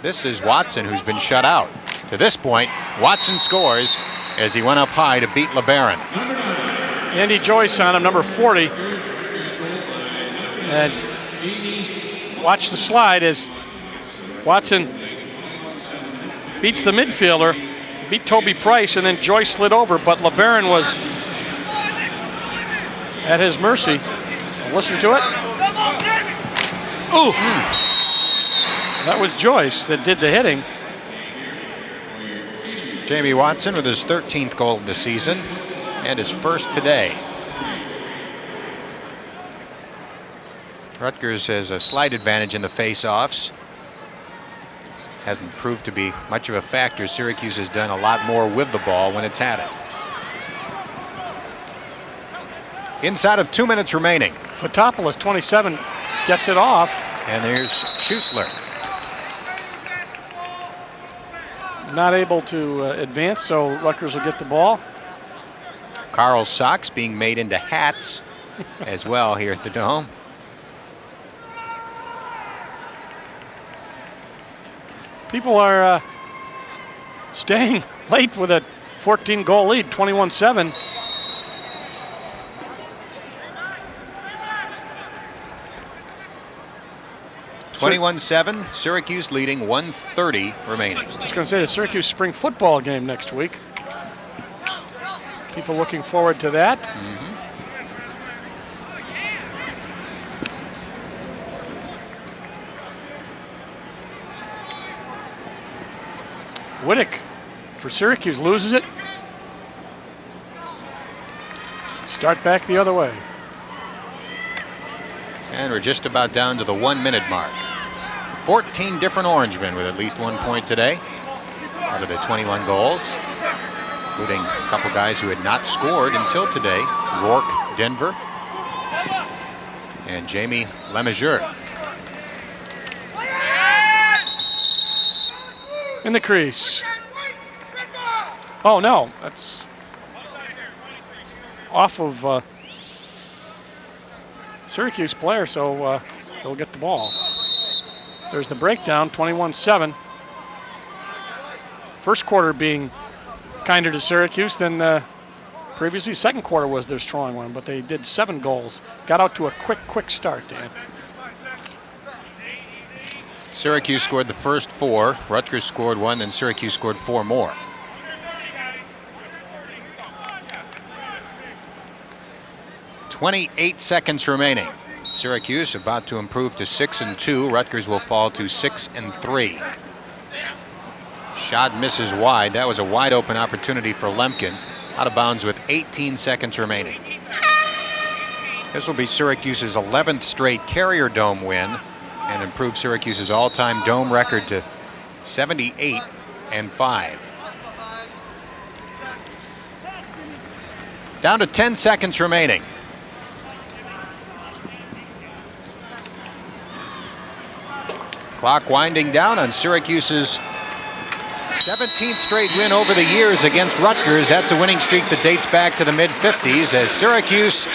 This is Watson, who's been shut out. To this point, Watson scores as he went up high to beat LeBaron. Andy Joyce on him, number 40. And watch the slide as Watson beats the midfielder, beat Toby Price, and then Joyce slid over, but LeBaron was at his mercy. Listen to it. Ooh. That was Joyce that did the hitting. Jamie Watson with his 13th goal of the season and his first today. Rutgers has a slight advantage in the face-offs. Hasn't proved to be much of a factor. Syracuse has done a lot more with the ball when it's had it. Inside of 2 minutes remaining. Fotopoulos, 27, gets it off. And there's Schussler. Not able to advance, so Rutgers will get the ball. Carl's socks being made into hats as well here at the Dome. People are staying late with a 14-goal lead, 21-7. Syracuse leading, 1:30 remaining. Just going to say the Syracuse spring football game next week. People looking forward to that. Wittick for Syracuse loses it. Start back the other way. And we're just about down to the 1 minute mark. 14 different Orangemen with at least 1 point today out of the 21 goals, including a couple guys who had not scored until today. Rourke, Denver, and Jamie Lemessurier. In the crease. Oh no, that's off of Syracuse player, so they'll get the ball. There's the breakdown, 21-7. First quarter being kinder to Syracuse than previously. Second quarter was their strong one, but they did 7 goals. Got out to a quick start, Dan. Syracuse scored the first 4. Rutgers scored 1, then Syracuse scored 4 more. .28 seconds remaining. Syracuse about to improve to 6-2. Rutgers will fall to 6-3. Shot misses wide. That was a wide open opportunity for Lemkin. Out of bounds with 18 seconds remaining. This will be Syracuse's 11th straight Carrier Dome win and improve Syracuse's all-time Dome record to 78-5. Down to 10 seconds remaining. Clock winding down on Syracuse's 17th straight win over the years against Rutgers. That's a winning streak that dates back to the mid-50s as Syracuse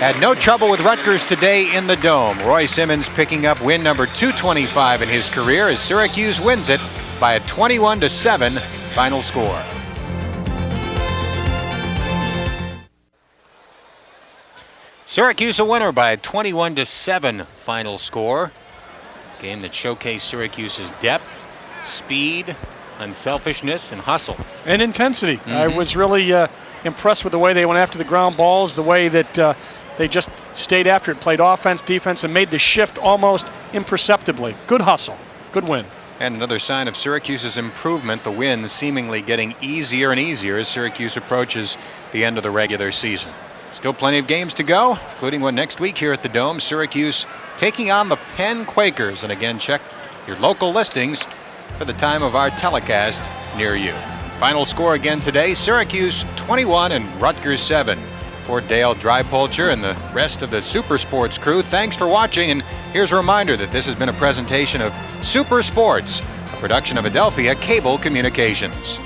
Had no trouble with Rutgers today in the Dome. Roy Simmons picking up win number 225 in his career as Syracuse wins it by a 21-7 final score. Syracuse a winner by a 21-7 final score. Game that showcased Syracuse's depth, speed, unselfishness, and hustle. And intensity. I was really impressed with the way they went after the ground balls, the way that they just stayed after it, played offense, defense, and made the shift almost imperceptibly. Good hustle, good win. And another sign of Syracuse's improvement, the wins seemingly getting easier and easier as Syracuse approaches the end of the regular season. Still plenty of games to go, including one next week here at the Dome. Syracuse taking on the Penn Quakers. And again, check your local listings for the time of our telecast near you. Final score again today, Syracuse 21 and Rutgers 7. For Dale Drypolcher and the rest of the Super Sports crew, thanks for watching. And here's a reminder that this has been a presentation of Super Sports, a production of Adelphia Cable Communications.